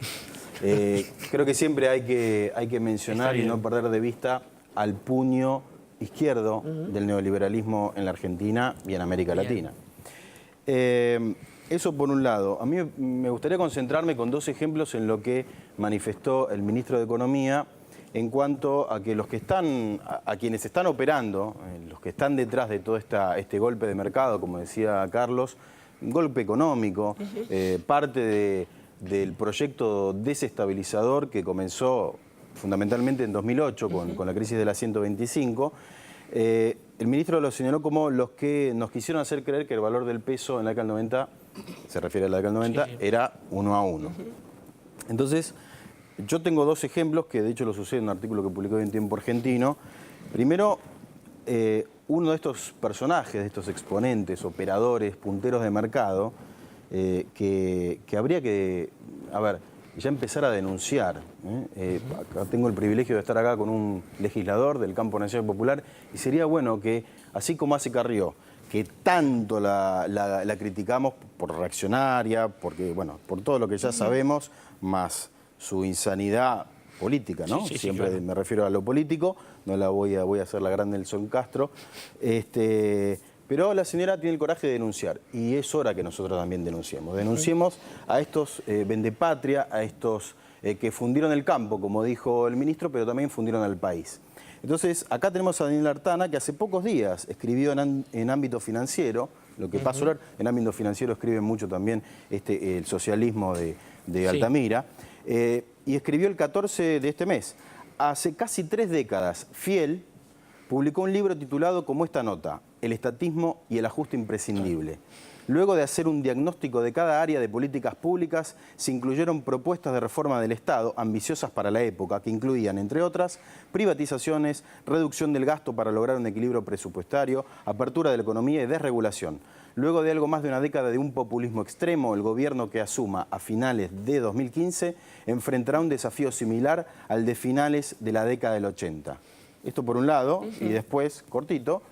L: Creo que siempre hay que mencionar y no perder de vista al puño izquierdo del neoliberalismo en la Argentina y en América Latina. Eso por un lado. A mí me gustaría concentrarme con dos ejemplos en lo que manifestó el ministro de Economía en cuanto a que a quienes están operando, los que están detrás de todo este golpe de mercado, como decía Carlos, un golpe económico, parte del proyecto desestabilizador que comenzó fundamentalmente en 2008 con la crisis de la 125, el ministro lo señaló como los que nos quisieron hacer creer que el valor del peso en la década del 90, se refiere a la década del 90, era 1 a 1. Entonces, yo tengo dos ejemplos que de hecho lo sucede en un artículo que publicó en Tiempo Argentino. Primero, uno de estos personajes, de estos exponentes, operadores, punteros de mercado, que habría que, ya empezar a denunciar. Acá tengo el privilegio de estar acá con un legislador del campo nacional popular y sería bueno que, así como hace Carrió, que tanto la criticamos por reaccionaria, porque, bueno, por todo lo que ya sabemos, más su insanidad política, ¿no? Siempre claro. Me refiero a lo político, no la voy a hacer la gran Nelson Castro. Pero la señora tiene el coraje de denunciar y es hora que nosotros también denunciemos. Denunciemos a estos vendepatria, a estos que fundieron el campo, como dijo el ministro, pero también fundieron al país. Entonces, acá tenemos a Daniel Artana, que hace pocos días escribió en ámbito financiero, lo que pasó en ámbito financiero escribe mucho también el socialismo de Altamira, y escribió el 14 de este mes. Hace casi 3 décadas, Fiel publicó un libro titulado como esta nota, El estatismo y el ajuste imprescindible. Luego de hacer un diagnóstico de cada área de políticas públicas, se incluyeron propuestas de reforma del Estado ambiciosas para la época, que incluían, entre otras, privatizaciones, reducción del gasto para lograr un equilibrio presupuestario, apertura de la economía y desregulación. Luego de algo más de una década de un populismo extremo, el gobierno que asuma a finales de 2015 enfrentará un desafío similar al de finales de la década del 80. Esto por un lado, y después, cortito,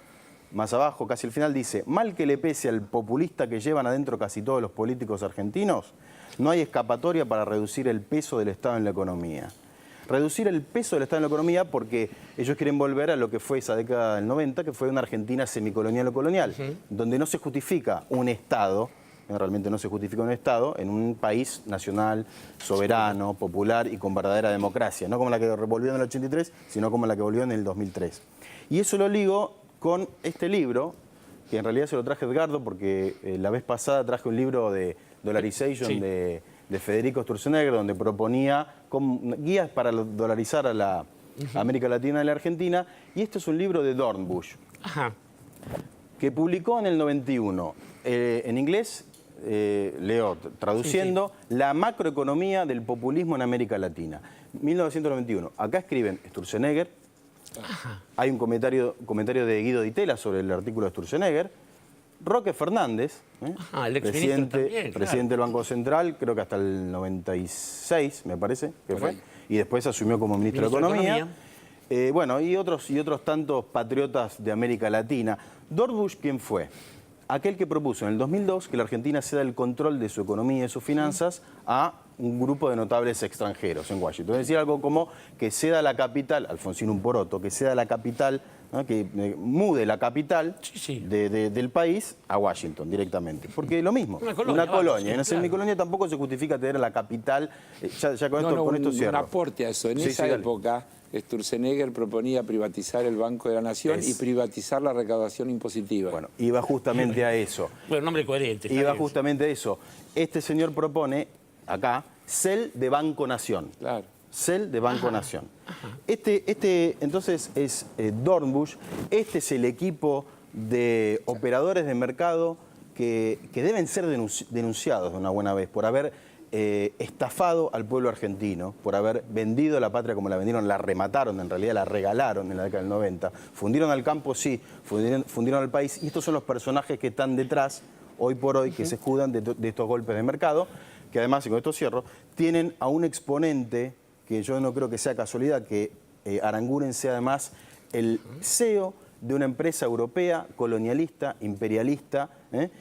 L: más abajo, casi al final, dice: mal que le pese al populista que llevan adentro casi todos los políticos argentinos, no hay escapatoria para reducir el peso del Estado en la economía. Reducir el peso del Estado en la economía porque ellos quieren volver a lo que fue esa década del 90, que fue una Argentina semicolonial o colonial, donde no se justifica un Estado, realmente no se justifica un Estado, en un país nacional, soberano, popular y con verdadera democracia. No como la que volvió en el 83, sino como la que volvió en el 2003. Y eso lo ligo con este libro, que en realidad se lo traje a Edgardo porque la vez pasada traje un libro de Dollarization de Federico Sturzenegger, donde proponía guías para dolarizar a la América Latina y la Argentina, y este es un libro de Dornbusch, que publicó en el 91, en inglés, leo traduciendo, la macroeconomía del populismo en América Latina. 1991. Acá escriben Sturzenegger. Hay un comentario de Guido Di Tella sobre el artículo de Sturzenegger. Roque Fernández,
N: el exministro también,
L: presidente del Banco Central, creo que hasta el 96, me parece que fue, y después asumió como ministro de Economía. Bueno, y otros tantos patriotas de América Latina. Dornbusch, ¿quién fue? Aquel que propuso en el 2002 que la Argentina ceda el control de su economía y de sus finanzas a un grupo de notables extranjeros en Washington. Es decir, algo como que ceda la capital, Alfonsín Poroto, que ceda la capital, ¿no? Que mude la capital del país a Washington directamente. Porque lo mismo, una colonia. En esa semicolonia tampoco se justifica tener la capital. Ya con esto cierro.
F: Un aporte a eso. En esa época, Sturzenegger proponía privatizar el Banco de la Nación y privatizar la recaudación impositiva.
L: Bueno, iba justamente a eso.
N: Bueno, nombre coherente.
L: Iba justamente a eso. Este señor propone, acá, CEL de Banco Nación.
F: Claro.
L: CEL de Banco Nación. Entonces es Dornbusch, este es el equipo de operadores de mercado que deben ser denunciados de una buena vez por haber estafado al pueblo argentino, por haber vendido la patria como la vendieron, la remataron, en realidad la regalaron en la década del 90. Fundieron al campo, sí, fundieron al país. Y estos son los personajes que están detrás, hoy por hoy, que se escudan de estos golpes de mercado, que además, y con esto cierro, tienen a un exponente que yo no creo que sea casualidad, que Aranguren sea además el CEO de una empresa europea, colonialista, imperialista,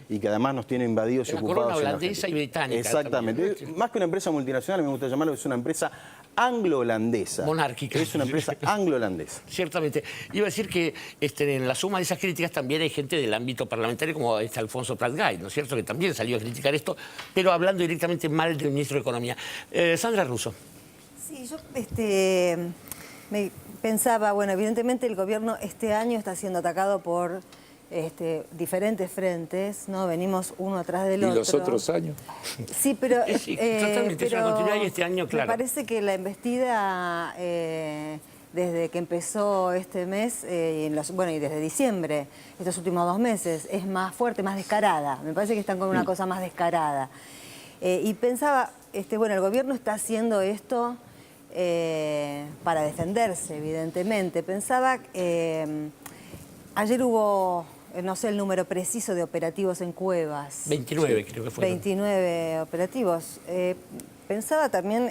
L: y que además nos tiene invadidos y ocupados.
N: Corona holandesa y británica.
L: Exactamente.
N: También.
L: Más que una empresa multinacional, me gusta llamarlo, es una empresa anglo-holandesa.
N: Monárquica.
L: Es una empresa anglo-holandesa.
N: Ciertamente. Iba a decir que en la suma de esas críticas también hay gente del ámbito parlamentario como Alfonso Prat-Gay, ¿no es cierto?, que también salió a criticar esto, pero hablando directamente mal del ministro de Economía. Sandra Russo.
M: Sí, yo me pensaba, bueno, evidentemente el gobierno este año está siendo atacado por diferentes frentes, ¿no? Venimos uno atrás del otro.
F: ¿Y los otros años?
M: Sí, pero...
N: totalmente,
M: pero
N: continuidad y este año, claro.
M: Me parece que la embestida, desde que empezó este mes, y desde diciembre, estos últimos 2 meses, es más fuerte, más descarada. Me parece que están con una cosa más descarada. Y pensaba, el gobierno está haciendo esto para defenderse, evidentemente. Pensaba, ayer hubo, no sé el número preciso de operativos en cuevas.
N: 29 creo que fue.
M: 29 operativos. Pensaba también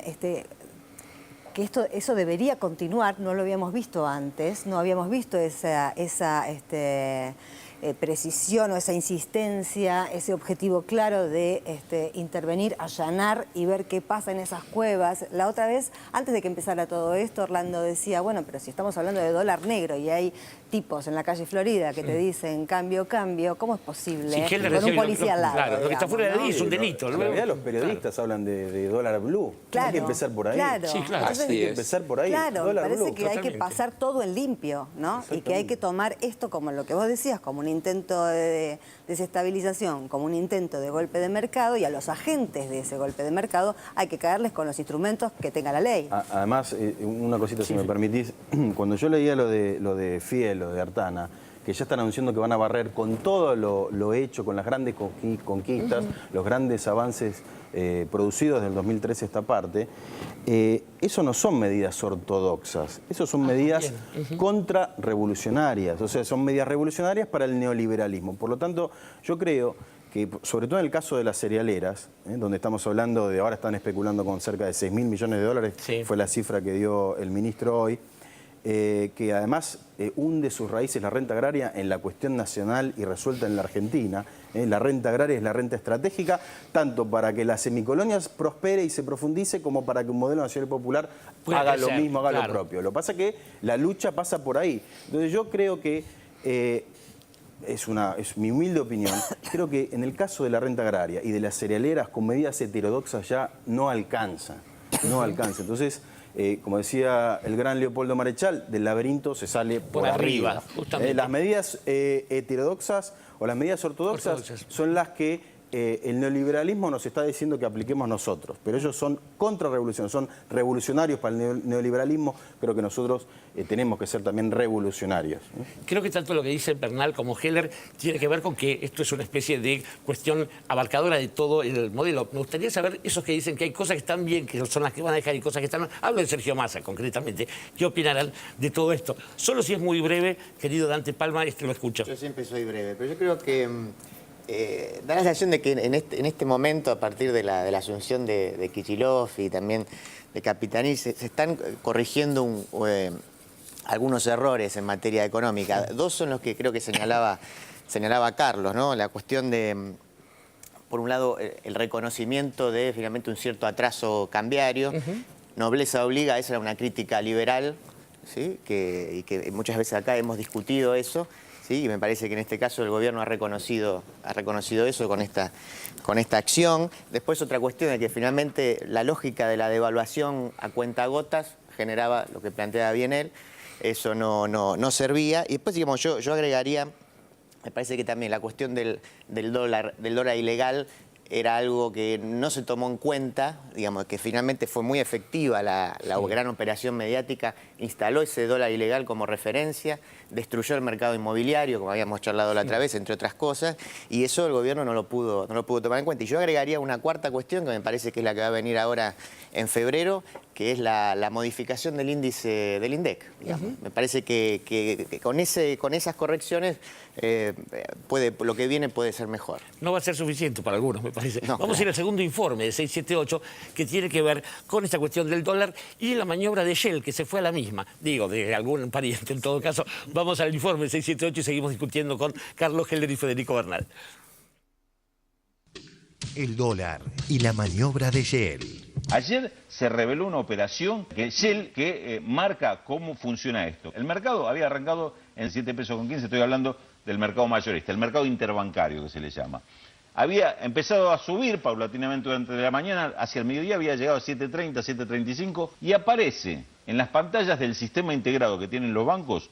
M: que eso debería continuar, no lo habíamos visto antes, no habíamos visto esa precisión o esa insistencia, ese objetivo claro de intervenir, allanar y ver qué pasa en esas cuevas. La otra vez, antes de que empezara todo esto, Orlando decía, bueno, pero si estamos hablando de dólar negro y hay tipos en la calle Florida que te dicen cambio, ¿cómo es posible?
N: Sí,
M: con un policía al lado.
N: Claro, lo que está fuera de la ley es un delito.
L: En realidad los periodistas hablan de dólar blue.
M: Claro,
L: hay que empezar por ahí.
M: Claro.
N: Sí, claro.
M: Entonces,
L: hay que empezar por ahí.
M: Claro, me parece
L: blue.
M: que hay que pasar todo en limpio, ¿no? Y que hay que tomar esto como lo que vos decías, como un intento de desestabilización, como un intento de golpe de mercado, y a los agentes de ese golpe de mercado hay que caerles con los instrumentos que tenga la ley.
L: Además, una cosita, si me permitís, cuando yo leía lo de Fiel, lo de Artana, que ya están anunciando que van a barrer con todo lo hecho, con las grandes conquistas, los grandes avances producidos del 2013 a esta parte, eso no son medidas ortodoxas, eso son medidas contrarrevolucionarias, o sea, son medidas revolucionarias para el neoliberalismo. Por lo tanto, yo creo que, sobre todo en el caso de las cerealeras, donde estamos hablando de, ahora están especulando con cerca de 6.000 millones de dólares, fue la cifra que dio el ministro hoy, que además hunde sus raíces la renta agraria en la cuestión nacional y resuelta en la Argentina. La renta agraria es la renta estratégica, tanto para que la semicolonia prospere y se profundice, como para que un modelo nacional popular haga lo mismo, haga lo propio. Lo que pasa es que la lucha pasa por ahí. Entonces yo creo que, es mi humilde opinión, creo que en el caso de la renta agraria y de las cerealeras, con medidas heterodoxas ya no alcanza. No alcanza. Entonces, como decía el gran Leopoldo Marechal, del laberinto se sale por arriba.
N: Justamente.
L: Las medidas heterodoxas o las medidas ortodoxas son las que el neoliberalismo nos está diciendo que apliquemos nosotros, pero ellos son contrarrevolucionarios, son revolucionarios para el neoliberalismo. Creo que nosotros tenemos que ser también revolucionarios.
N: Creo que tanto lo que dice Bernal como Heller tiene que ver con que esto es una especie de cuestión abarcadora de todo el modelo. Me gustaría saber, esos que dicen que hay cosas que están bien, que son las que van a dejar, y cosas que están mal. Hablo de Sergio Massa, concretamente. ¿Qué opinarán de todo esto? Solo si es muy breve, querido Dante Palma, lo escucho.
B: Yo siempre soy breve, pero yo creo que da la sensación de que en este momento, a partir de la asunción de Kicillof y también de Capitani, se están corrigiendo algunos errores en materia económica. Dos son los que creo que señalaba Carlos, ¿no? La cuestión de, por un lado, el reconocimiento de finalmente un cierto atraso cambiario. Nobleza obliga, esa era una crítica liberal, ¿sí? y que muchas veces acá hemos discutido eso. Sí, y me parece que en este caso el gobierno ha reconocido eso con esta acción. Después otra cuestión es que finalmente la lógica de la devaluación a cuentagotas generaba lo que planteaba bien él, eso no servía. Y después, digamos, yo agregaría, me parece que también la cuestión del dólar ilegal era algo que no se tomó en cuenta, digamos, que finalmente fue muy efectiva la gran operación mediática, instaló ese dólar ilegal como referencia, destruyó el mercado inmobiliario, como habíamos charlado la otra vez, entre otras cosas, y eso el gobierno no lo pudo tomar en cuenta. Y yo agregaría una cuarta cuestión, que me parece que es la que va a venir ahora en febrero, que es la modificación del índice del INDEC. Me parece que con esas correcciones lo que viene puede ser mejor.
N: No va a ser suficiente para algunos, me parece.
B: No,
N: Vamos a ir al segundo informe de 678, que tiene que ver con esta cuestión del dólar y la maniobra de Shell, que se fue a la misma. Digo, de algún pariente en todo caso. Vamos al informe 678 y seguimos discutiendo con Carlos Heller y Federico Bernal.
A: El dólar y la maniobra de Shell.
O: Ayer se reveló una operación que Shell que marca cómo funciona esto. El mercado había arrancado en 7 pesos con 15, estoy hablando del mercado mayorista, el mercado interbancario que se le llama. Había empezado a subir paulatinamente durante la mañana, hacia el mediodía había llegado a 7.30, 7.35 y aparece en las pantallas del sistema integrado que tienen los bancos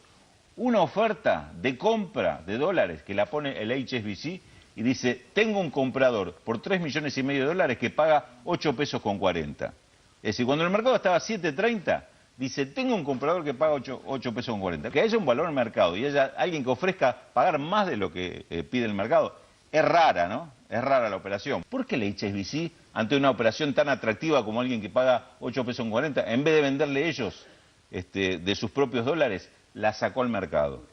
O: una oferta de compra de dólares que la pone el HSBC y dice, tengo un comprador por 3,5 millones de dólares que paga 8 pesos con 40. Es decir, cuando el mercado estaba a 7.30, dice, tengo un comprador que paga 8 pesos con 40. Que haya un valor en el mercado y haya alguien que ofrezca pagar más de lo que pide el mercado, es rara, ¿no? Es rara la operación. ¿Por qué el HSBC, ante una operación tan atractiva como alguien que paga 8 pesos con 40, en vez de venderle ellos de sus propios dólares, la sacó al mercado?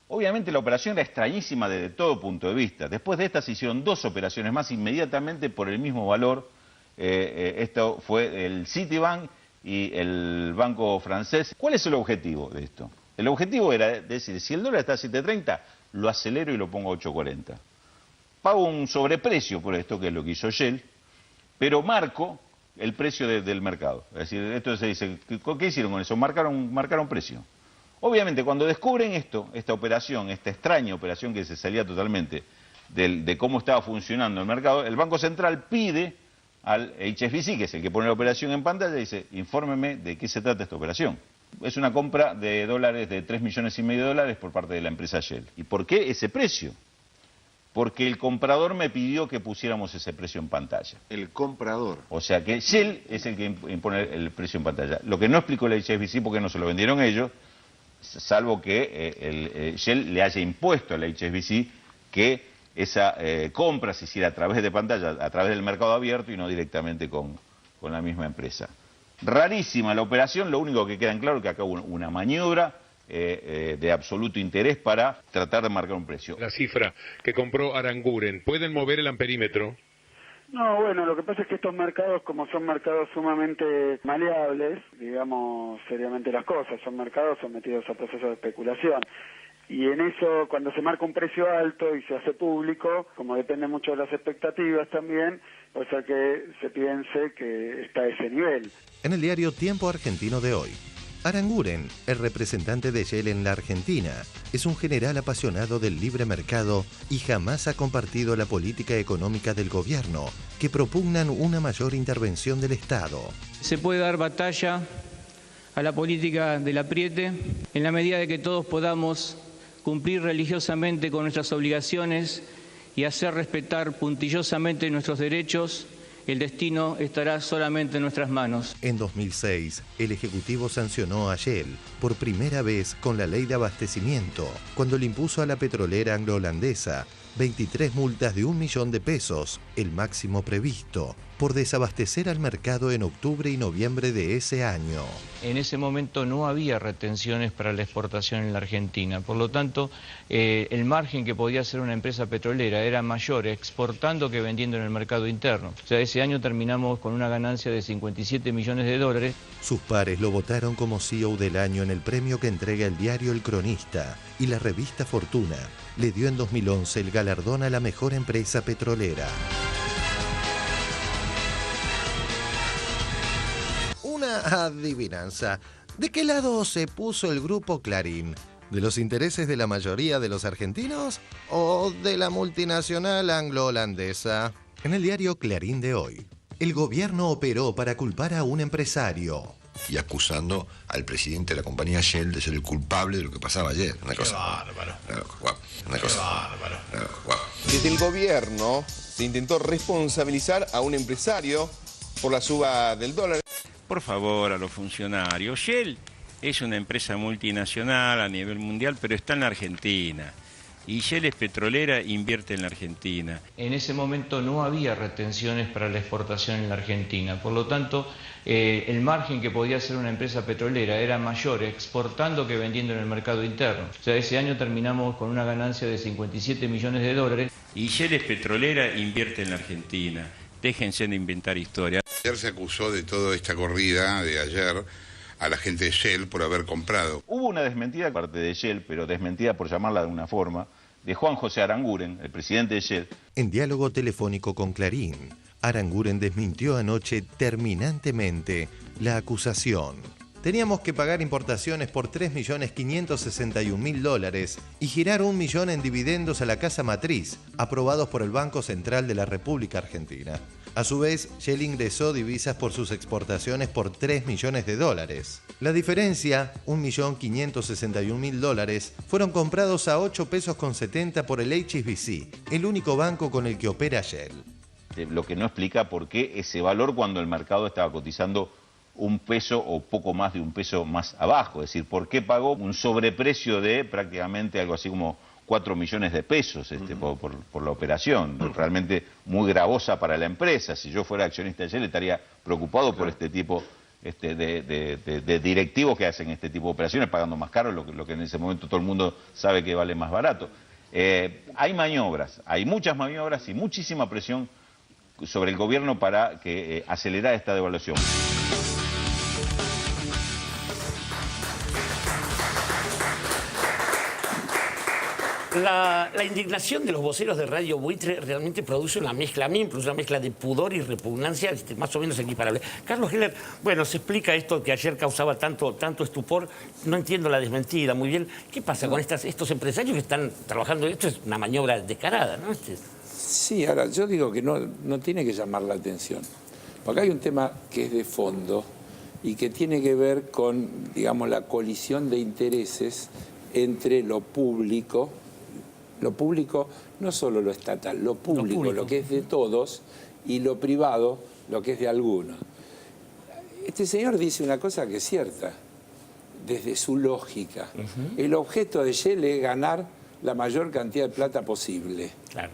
O: Obviamente la operación era extrañísima desde todo punto de vista. Después de esta se hicieron 2 operaciones más inmediatamente por el mismo valor. Esto fue el Citibank y el banco francés. ¿Cuál es el objetivo de esto? El objetivo era decir, si el dólar está a 7.30, lo acelero y lo pongo a 8.40. Pago un sobreprecio por esto, que es lo que hizo Shell, pero marco el precio del mercado. Es decir, esto se dice, ¿qué hicieron con eso? Marcaron precio. Obviamente, cuando descubren esta operación, esta extraña operación que se salía totalmente de cómo estaba funcionando el mercado, el Banco Central pide al HSBC, que es el que pone la operación en pantalla, y dice, infórmeme de qué se trata esta operación. Es una compra de dólares de 3,5 millones de dólares por parte de la empresa Shell. ¿Y por qué ese precio? Porque el comprador me pidió que pusiéramos ese precio en pantalla.
V: El comprador.
O: O sea que Shell es el que impone el precio en pantalla. Lo que no explicó el HSBC porque no se lo vendieron ellos, salvo que Shell le haya impuesto al HSBC que esa compra se hiciera a través de pantalla, a través del mercado abierto y no directamente con la misma empresa. Rarísima la operación, lo único que queda en claro es que acá hubo una maniobra de absoluto interés para tratar de marcar un precio.
E: La cifra que compró Aranguren, ¿pueden mover el amperímetro?
C: No, bueno, lo que pasa es que estos mercados, como son mercados sumamente maleables, digamos seriamente las cosas, son mercados sometidos a procesos de especulación. Y en eso, cuando se marca un precio alto y se hace público, como depende mucho de las expectativas también, puede ser que se piense que está a ese nivel.
A: En el diario Tiempo Argentino de hoy, Aranguren, el representante de Shell en la Argentina, es un general apasionado del libre mercado y jamás ha compartido la política económica del gobierno, que propugnan una mayor intervención del Estado.
P: Se puede dar batalla a la política del apriete en la medida de que todos podamos cumplir religiosamente con nuestras obligaciones y hacer respetar puntillosamente nuestros derechos, el destino estará solamente en nuestras manos.
A: En 2006, el Ejecutivo sancionó a Shell por primera vez con la ley de abastecimiento, cuando le impuso a la petrolera anglo-holandesa 23 multas de 1 millón de pesos, el máximo previsto, por desabastecer al mercado en octubre y noviembre de ese año.
P: En ese momento no había retenciones para la exportación en la Argentina, por lo tanto, el margen que podía hacer una empresa petrolera era mayor exportando que vendiendo en el mercado interno. O sea, ese año terminamos con una ganancia de 57 millones de dólares.
A: Sus pares lo votaron como CEO del año en el premio que entrega el diario El Cronista, y la revista Fortuna le dio en 2011 el galardón a la mejor empresa petrolera. Una adivinanza. ¿De qué lado se puso el grupo Clarín? ¿De los intereses de la mayoría de los argentinos o de la multinacional anglo-holandesa? En el diario Clarín de hoy, el gobierno operó para culpar a un empresario.
V: Y acusando al presidente de la compañía Shell de ser el culpable de lo que pasaba ayer. Una cosa.
Q: Bárbaro.
V: Una cosa.
Q: Bárbaro. Desde el gobierno se intentó responsabilizar a un empresario por la suba del dólar.
R: Por favor, a los funcionarios. Shell es una empresa multinacional a nivel mundial, pero está en la Argentina. Y Shell es petrolera, invierte en la Argentina.
P: En ese momento no había retenciones para la exportación en la Argentina, por lo tanto, el margen que podía hacer una empresa petrolera era mayor exportando que vendiendo en el mercado interno. O sea, ese año terminamos con una ganancia de 57 millones de dólares.
R: Y Shell es petrolera, invierte en la Argentina. Déjense de inventar historia.
I: Ayer se acusó de toda esta corrida de ayer a la gente de Shell por haber comprado.
O: Hubo una desmentida parte de Shell, pero desmentida por llamarla de una forma, de Juan José Aranguren, el presidente de Shell.
A: En diálogo telefónico con Clarín, Aranguren desmintió anoche terminantemente la acusación. Teníamos que pagar importaciones por $3.561.000 y girar $1 millón en dividendos a la casa matriz, aprobados por el Banco Central de la República Argentina. A su vez, Shell ingresó divisas por sus exportaciones por $3 millones. La diferencia, $1.561.000, fueron comprados a 8 pesos con 70 por el HSBC, el único banco con el que opera Shell.
O: Lo que no explica por qué ese valor cuando el mercado estaba cotizando un peso o poco más de un peso más abajo. Es decir, ¿por qué pagó un sobreprecio de prácticamente algo así como 4 millones de pesos por la operación? Realmente muy gravosa para la empresa. Si yo fuera accionista de Shell estaría preocupado por este tipo de directivos que hacen este tipo de operaciones pagando más caro lo que en ese momento todo el mundo sabe que vale más barato. Hay maniobras, hay muchas maniobras y muchísima presión sobre el gobierno para que acelerar esta devaluación.
N: La indignación de los voceros de Radio Buitre realmente produce una mezcla, a mí produce una mezcla de pudor y repugnancia más o menos equiparable. Carlos Heller, bueno, se explica esto que ayer causaba tanto estupor, no entiendo la desmentida muy bien. ¿Qué pasa con estos empresarios que están trabajando? Esto es una maniobra descarada, ¿no?
F: Sí, ahora yo digo que no tiene que llamar la atención. Porque hay un tema que es de fondo y que tiene que ver con, digamos, la colisión de intereses entre lo público no solo lo estatal, lo público, lo que es de todos, y lo privado, lo que es de algunos. Este señor dice una cosa que es cierta, desde su lógica. El objeto de Shell es ganar la mayor cantidad de plata posible.
N: Claro.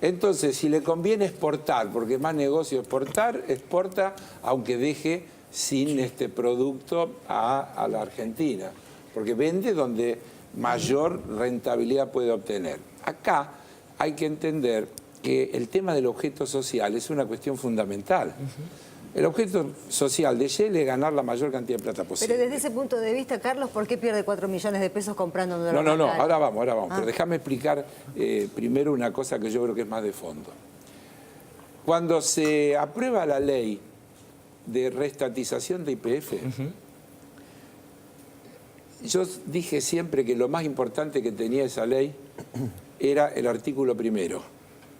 F: Entonces, si le conviene exportar, porque es más negocio exportar, exporta, aunque deje sin este producto a la Argentina. Porque vende donde mayor rentabilidad puede obtener. Acá hay que entender que el tema del objeto social es una cuestión fundamental. El objeto social de Shell es ganar la mayor cantidad de plata posible.
M: Pero desde ese punto de vista, Carlos, ¿por qué pierde 4 millones de pesos comprando un dólar?
F: No, ahora vamos. Pero déjame explicar primero una cosa que yo creo que es más de fondo. Cuando se aprueba la ley de reestatización de YPF, yo dije siempre que lo más importante que tenía esa ley era el artículo primero,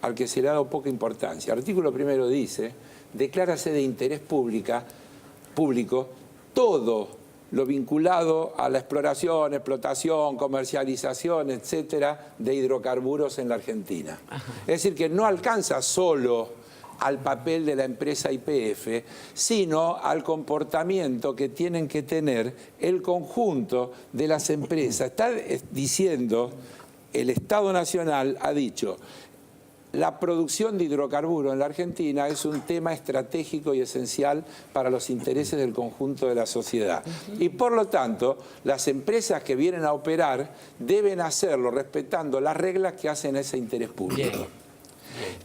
F: al que se le ha dado poca importancia. El artículo primero dice: declárase de interés público todo lo vinculado a la explotación, comercialización, etcétera, de hidrocarburos en la Argentina. Es decir, que no alcanza solo al papel de la empresa YPF, sino al comportamiento que tienen que tener el conjunto de las empresas. Está diciendo, el Estado Nacional ha dicho, la producción de hidrocarburos en la Argentina es un tema estratégico y esencial para los intereses del conjunto de la sociedad. Y por lo tanto, las empresas que vienen a operar deben hacerlo respetando las reglas que hacen ese interés público.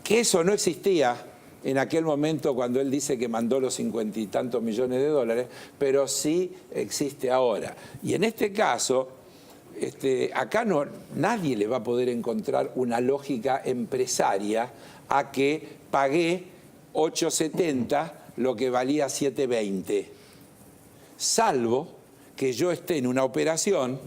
F: Que eso no existía en aquel momento cuando él dice que mandó los 50 y tantos millones de dólares, pero sí existe ahora. Y en este caso, acá nadie le va a poder encontrar una lógica empresaria a que pagué 8.70 lo que valía 7.20, salvo que yo esté en una operación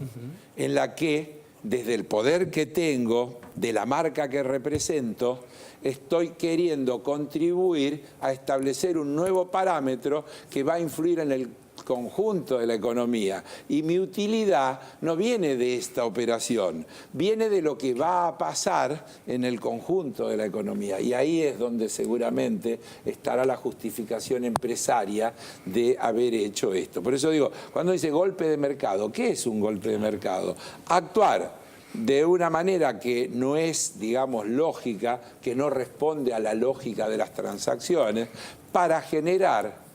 F: en la que, desde el poder que tengo, de la marca que represento, estoy queriendo contribuir a establecer un nuevo parámetro que va a influir en el conjunto de la economía. Y mi utilidad no viene de esta operación, viene de lo que va a pasar en el conjunto de la economía. Y ahí es donde seguramente estará la justificación empresaria de haber hecho esto. Por eso digo, cuando dice golpe de mercado, ¿qué es un golpe de mercado? Actuar de una manera que no es, digamos, lógica, que no responde a la lógica de las transacciones, para generar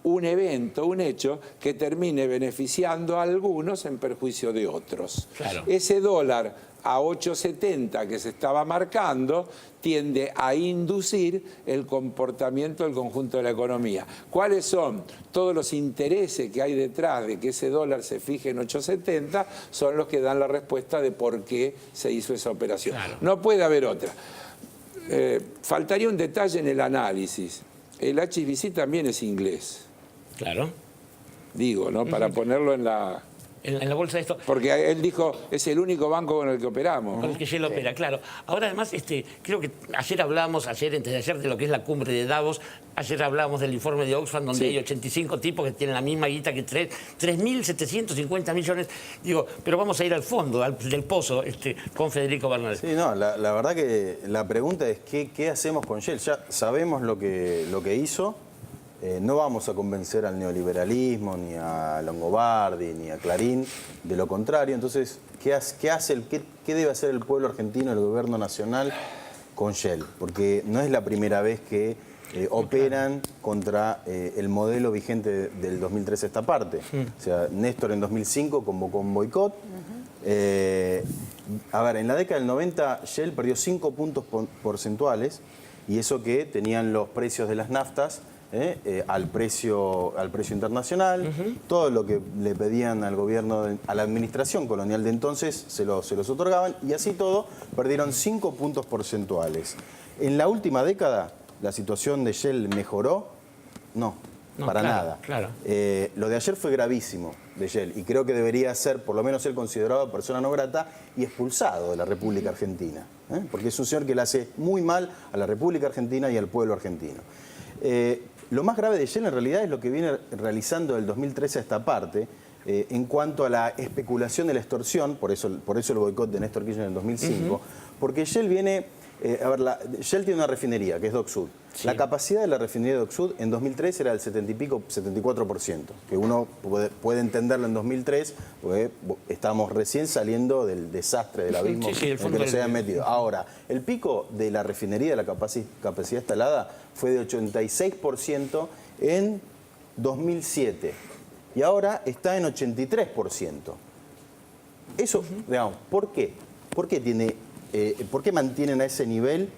F: un evento, un hecho que termine beneficiando a algunos en perjuicio de otros. Claro. Ese dólar a 8.70 que se estaba marcando tiende a inducir el comportamiento del conjunto de la economía. ¿Cuáles son todos los intereses que hay detrás de que ese dólar se fije en 8.70? Son los que dan la respuesta de por qué se hizo esa operación. Claro. No puede haber otra. Faltaría un detalle en el análisis. El HSBC también es inglés.
N: Claro.
F: Digo, ¿no? Para ponerlo en la
N: bolsa de esto.
F: Porque él dijo, es el único banco con el que operamos.
N: Con el que Shell opera, claro. Ahora además, creo que ayer hablamos, antes de ayer, de lo que es la cumbre de Davos. Ayer hablamos del informe de Oxfam, donde hay 85 tipos que tienen la misma guita que 3.750 millones. Digo, pero vamos a ir al fondo, del pozo, con Federico Bernal.
L: Sí, no, la verdad que la pregunta es ¿qué hacemos con Shell? Ya sabemos lo que hizo. No vamos a convencer al neoliberalismo, ni a Longobardi, ni a Clarín, de lo contrario. Entonces, ¿qué debe hacer el pueblo argentino, el gobierno nacional con Shell? Porque no es la primera vez que operan contra el modelo vigente del 2003 esta parte. O sea, Néstor en 2005 convocó un boicot. A ver, en la década del 90 Shell perdió 5 puntos porcentuales, y eso que tenían los precios de las naftas al precio internacional. Todo lo que le pedían al gobierno, a la administración colonial de entonces, se los otorgaban, y así todo perdieron 5 puntos porcentuales. En la última década, ¿la situación de Shell mejoró? No, para nada.
N: Claro.
L: Lo de ayer fue gravísimo de Shell, y creo que debería ser, por lo menos, ser considerado persona no grata y expulsado de la República Argentina, porque es un señor que le hace muy mal a la República Argentina y al pueblo argentino. Lo más grave de Shell en realidad es lo que viene realizando del 2013 a esta parte, en cuanto a la especulación de la extorsión, por eso el boicot de Néstor Kirchner en el 2005, porque Shell viene... Shell tiene una refinería, que es Dock Sud. Sí. La capacidad de la refinería de Dock Sud en 2003 era del 74%, que uno puede entenderlo en 2003, porque estábamos recién saliendo del desastre del abismo en el que nos habían metido. Ahora, el pico de la refinería, de la capacidad instalada, fue de 86% en 2007, y ahora está en 83%. Eso, digamos, ¿por qué? ¿Por qué mantienen a ese nivel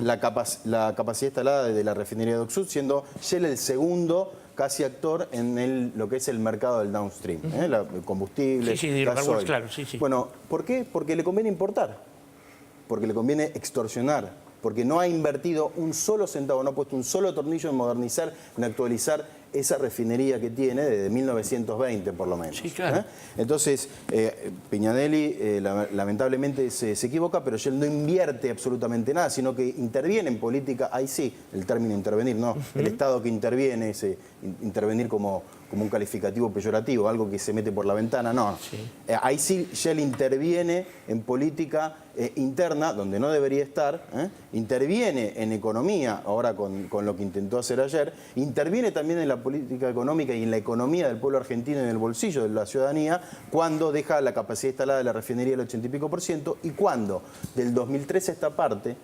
L: la capacidad instalada de la refinería de Dock Sud, siendo Shell el segundo casi actor en lo que es el mercado del downstream? El combustible, gasoil.
N: Claro,
L: Bueno, ¿por qué? Porque le conviene importar, porque le conviene extorsionar, porque no ha invertido un solo centavo, no ha puesto un solo tornillo en modernizar, en actualizar esa refinería que tiene desde 1920 por lo menos.
N: Sí, claro.
L: Entonces, Piñanelli lamentablemente se equivoca, pero Shell no invierte absolutamente nada, sino que interviene en política, ahí sí, el término intervenir, ¿no? El Estado que interviene, intervenir como un calificativo peyorativo, algo que se mete por la ventana, no. Sí. Ahí sí Shell interviene en política interna, donde no debería estar, interviene en economía, ahora con lo que intentó hacer ayer, interviene también en la política económica y en la economía del pueblo argentino, en el bolsillo de la ciudadanía, cuando deja la capacidad instalada de la refinería del 80 y pico % y cuando del 2013 a esta parte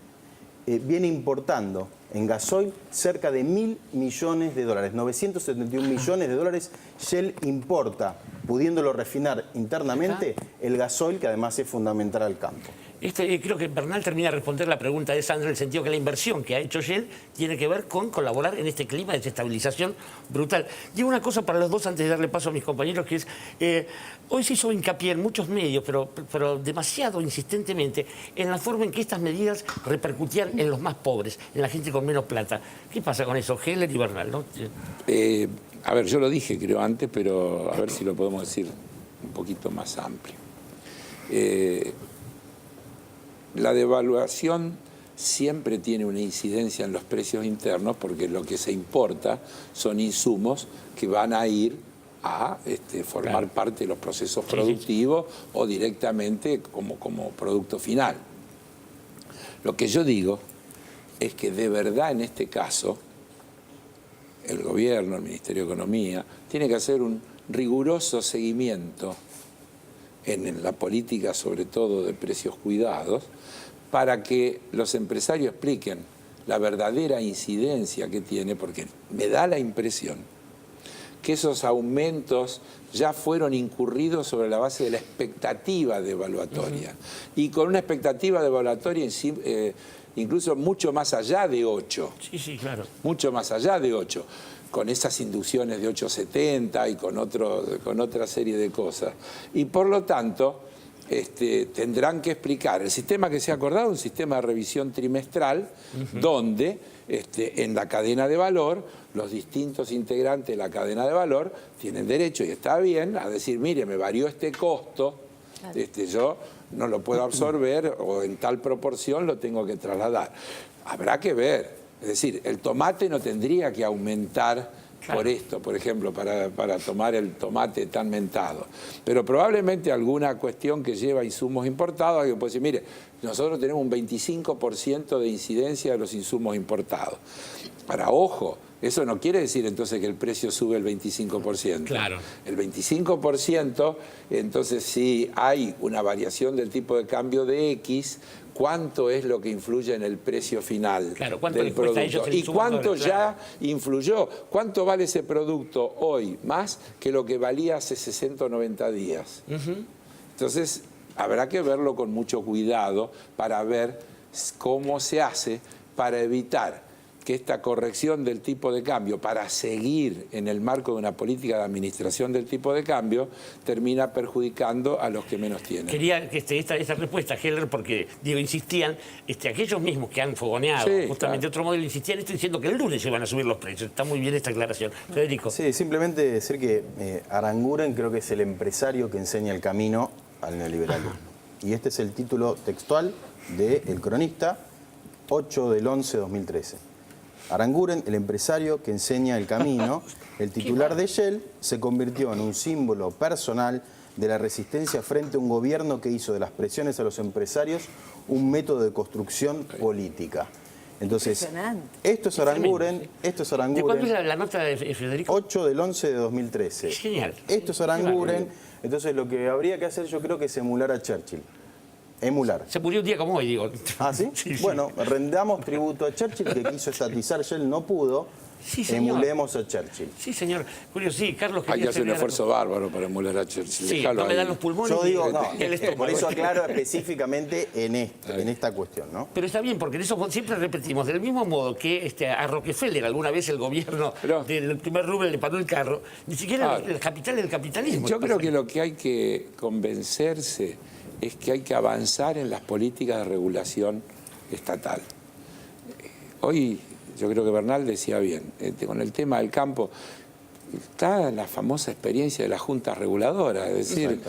L: viene importando en gasoil cerca de $1.000 millones, 971 millones de dólares. Shell importa, pudiéndolo refinar internamente, el gasoil, que además es fundamental al campo.
N: Creo que Bernal termina de responder la pregunta de Sandra en el sentido que la inversión que ha hecho Shell tiene que ver con colaborar en este clima de desestabilización brutal. Y una cosa para los dos antes de darle paso a mis compañeros, que es, hoy se hizo hincapié en muchos medios, pero demasiado insistentemente, en la forma en que estas medidas repercutían en los más pobres, en la gente con menos plata. ¿Qué pasa con eso? Heller y Bernal, ¿no?
F: A ver, yo lo dije creo antes, pero a ver si lo podemos decir un poquito más amplio. La devaluación siempre tiene una incidencia en los precios internos porque lo que se importa son insumos que van a ir a formar parte de los procesos productivos o directamente como producto final. Lo que yo digo es que de verdad en este caso el gobierno, el Ministerio de Economía, tiene que hacer un riguroso seguimiento en la política, sobre todo de precios cuidados, para que los empresarios expliquen la verdadera incidencia que tiene, porque me da la impresión que esos aumentos ya fueron incurridos sobre la base de la expectativa devaluatoria. Y con una expectativa devaluatoria incluso mucho más allá de 8.
N: Sí, sí, claro.
F: Mucho más allá de 8. Con esas inducciones de 8,70 y con otra serie de cosas. Y por lo tanto, tendrán que explicar. El sistema que se ha acordado, un sistema de revisión trimestral, donde en la cadena de valor, los distintos integrantes de la cadena de valor tienen derecho, y está bien, a decir, mire, me varió este costo, claro, yo no lo puedo absorber o en tal proporción lo tengo que trasladar. Habrá que ver. Es decir, el tomate no tendría que aumentar, claro, por esto, por ejemplo, para tomar el tomate tan mentado. Pero probablemente alguna cuestión que lleva insumos importados, alguien puede decir, mire, nosotros tenemos un 25% de incidencia de los insumos importados. Para ojo, eso no quiere decir entonces que el precio sube el 25%.
N: Claro.
F: El 25%, entonces si hay una variación del tipo de cambio de X, ¿cuánto es lo que influye en el precio final,
N: claro, ¿cuánto
F: del
N: les cuesta
F: producto?
N: A ellos el
F: ¿Y cuánto
N: claro,
F: ya influyó? ¿Cuánto vale ese producto hoy más que lo que valía hace 60 o 90 días? Entonces, habrá que verlo con mucho cuidado para ver cómo se hace para evitar que esta corrección del tipo de cambio, para seguir en el marco de una política de administración del tipo de cambio, termina perjudicando a los que menos tienen.
N: Quería que esta respuesta, Heller, porque digo, insistían, aquellos mismos que han fogoneado justamente otro modelo, insistían esto diciendo que el lunes se van a subir los precios. Está muy bien esta aclaración. Federico.
L: Sí, simplemente decir que Aranguren creo que es el empresario que enseña el camino al neoliberalismo. Y este es el título textual de El Cronista, 8/11/2013. Aranguren, el empresario que enseña el camino, el titular de Shell, se convirtió en un símbolo personal de la resistencia frente a un gobierno que hizo de las presiones a los empresarios un método de construcción política. Entonces, esto es Aranguren, esto es Aranguren.
N: ¿De cuándo es la nota de Federico?
L: 8/11/2013.
N: Genial.
L: Esto es Aranguren. Entonces, lo que habría que hacer, yo creo que es emular a Churchill. Emular.
N: Se murió un día como hoy, digo.
L: ¿Ah, sí? Sí, bueno, rendamos tributo a Churchill, que quiso estatizar Shell, no pudo.
N: Sí, señor.
L: Emulemos a Churchill.
N: Sí, señor. Julio, sí, Carlos.
F: Hay que hacer un esfuerzo bárbaro para emular a Churchill.
N: Sí, no me dan los pulmones.
L: Yo digo, no, por eso aclaro específicamente en esta cuestión, ¿no?
N: Pero está bien, porque en eso siempre repetimos, del mismo modo que a Rockefeller alguna vez el gobierno del primer Roosevelt le paró el carro, ni siquiera el capital del capitalismo.
F: Yo creo que lo que hay que convencerse es que hay que avanzar en las políticas de regulación estatal. Hoy yo creo que Bernal decía bien, con el tema del campo, está la famosa experiencia de las juntas reguladoras, es decir,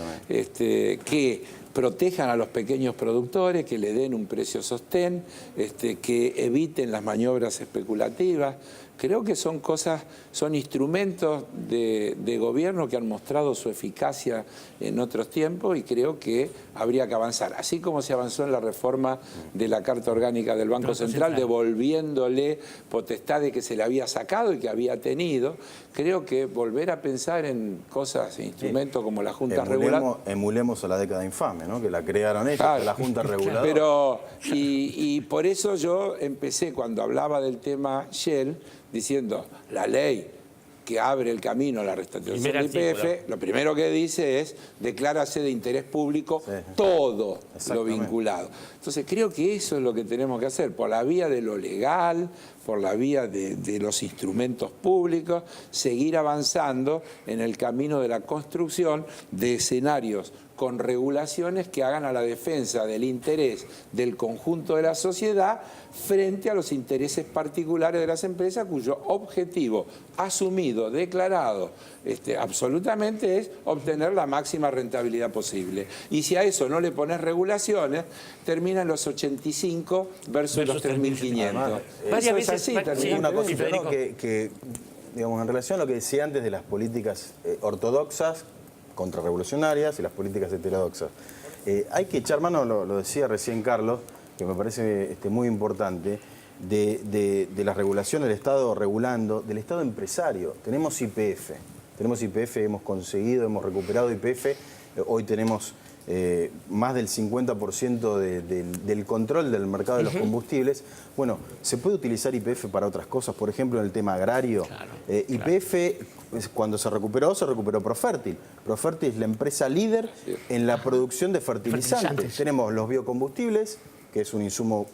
F: que protejan a los pequeños productores, que le den un precio sostén, que eviten las maniobras especulativas. Creo que son cosas, son instrumentos de gobierno que han mostrado su eficacia en otros tiempos y creo que habría que avanzar. Así como se avanzó en la reforma de la Carta Orgánica del Banco Central, devolviéndole potestades que se le había sacado y que había tenido, creo que volver a pensar en cosas, instrumentos como la Junta Reguladora.
L: Emulemos a la década infame, ¿no? Que la crearon ellos, la Junta Reguladora.
F: Pero, y por eso yo empecé, cuando hablaba del tema Shell, diciendo la ley que abre el camino a la restitución del YPF, lo primero que dice es declárase de interés público todo lo vinculado. Entonces creo que eso es lo que tenemos que hacer, por la vía de lo legal, por la vía de los instrumentos públicos, seguir avanzando en el camino de la construcción de escenarios con regulaciones que hagan a la defensa del interés del conjunto de la sociedad frente a los intereses particulares de las empresas, cuyo objetivo asumido, declarado absolutamente es obtener la máxima rentabilidad posible. Y si a eso no le pones regulaciones, terminan los 85 versus los 3.500.
L: Varias veces así, una cosita, ¿no? que digamos, en relación a lo que decía antes de las políticas ortodoxas, contrarrevolucionarias y las políticas heterodoxas. Hay que echar mano, lo decía recién Carlos, que me parece muy importante, de las regulaciones del Estado regulando, del Estado empresario. Tenemos YPF, hemos conseguido, hemos recuperado YPF, hoy tenemos más del 50% del control del mercado de los combustibles. Bueno, se puede utilizar YPF para otras cosas, por ejemplo en el tema agrario. YPF, cuando se recuperó Profértil. Profértil es la empresa líder en la producción de fertilizantes. Tenemos los biocombustibles, que es un insumo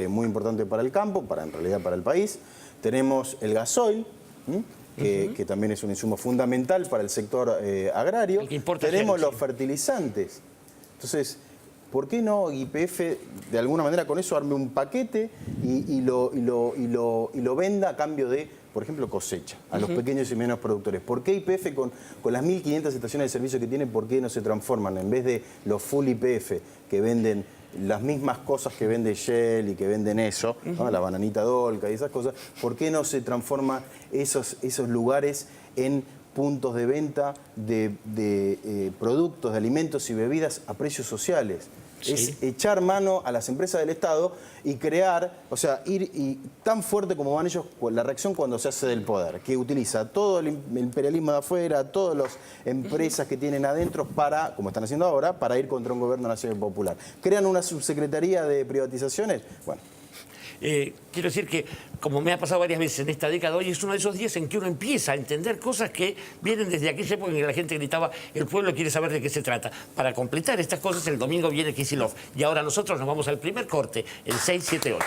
L: muy importante para el campo, en realidad para el país. Tenemos el gasoil, que también es un insumo fundamental para el sector agrario. Tenemos los fertilizantes. Entonces, ¿por qué no YPF de alguna manera con eso arme un paquete y lo venda a cambio de, por ejemplo, cosecha a los pequeños y medianos productores? ¿Por qué YPF con las 1.500 estaciones de servicio que tiene, por qué no se transforman en vez de los full YPF que venden las mismas cosas que vende Shell y que venden eso, ¿no? La bananita Dolca y esas cosas? ¿Por qué no se transforman esos lugares en puntos de venta de productos, de alimentos y bebidas a precios sociales? Es echar mano a las empresas del Estado y crear, o sea, ir tan fuerte como van ellos, la reacción cuando se hace del poder, que utiliza todo el imperialismo de afuera, todas las empresas que tienen adentro para, como están haciendo ahora, para ir contra un gobierno nacional popular. Crean una subsecretaría de privatizaciones, bueno.
N: Quiero decir que, como me ha pasado varias veces en esta década, hoy es uno de esos días en que uno empieza a entender cosas que vienen desde aquella época en que la gente gritaba, el pueblo quiere saber de qué se trata. Para completar estas cosas, el domingo viene Kicillof. Y ahora nosotros nos vamos al primer corte, el 678.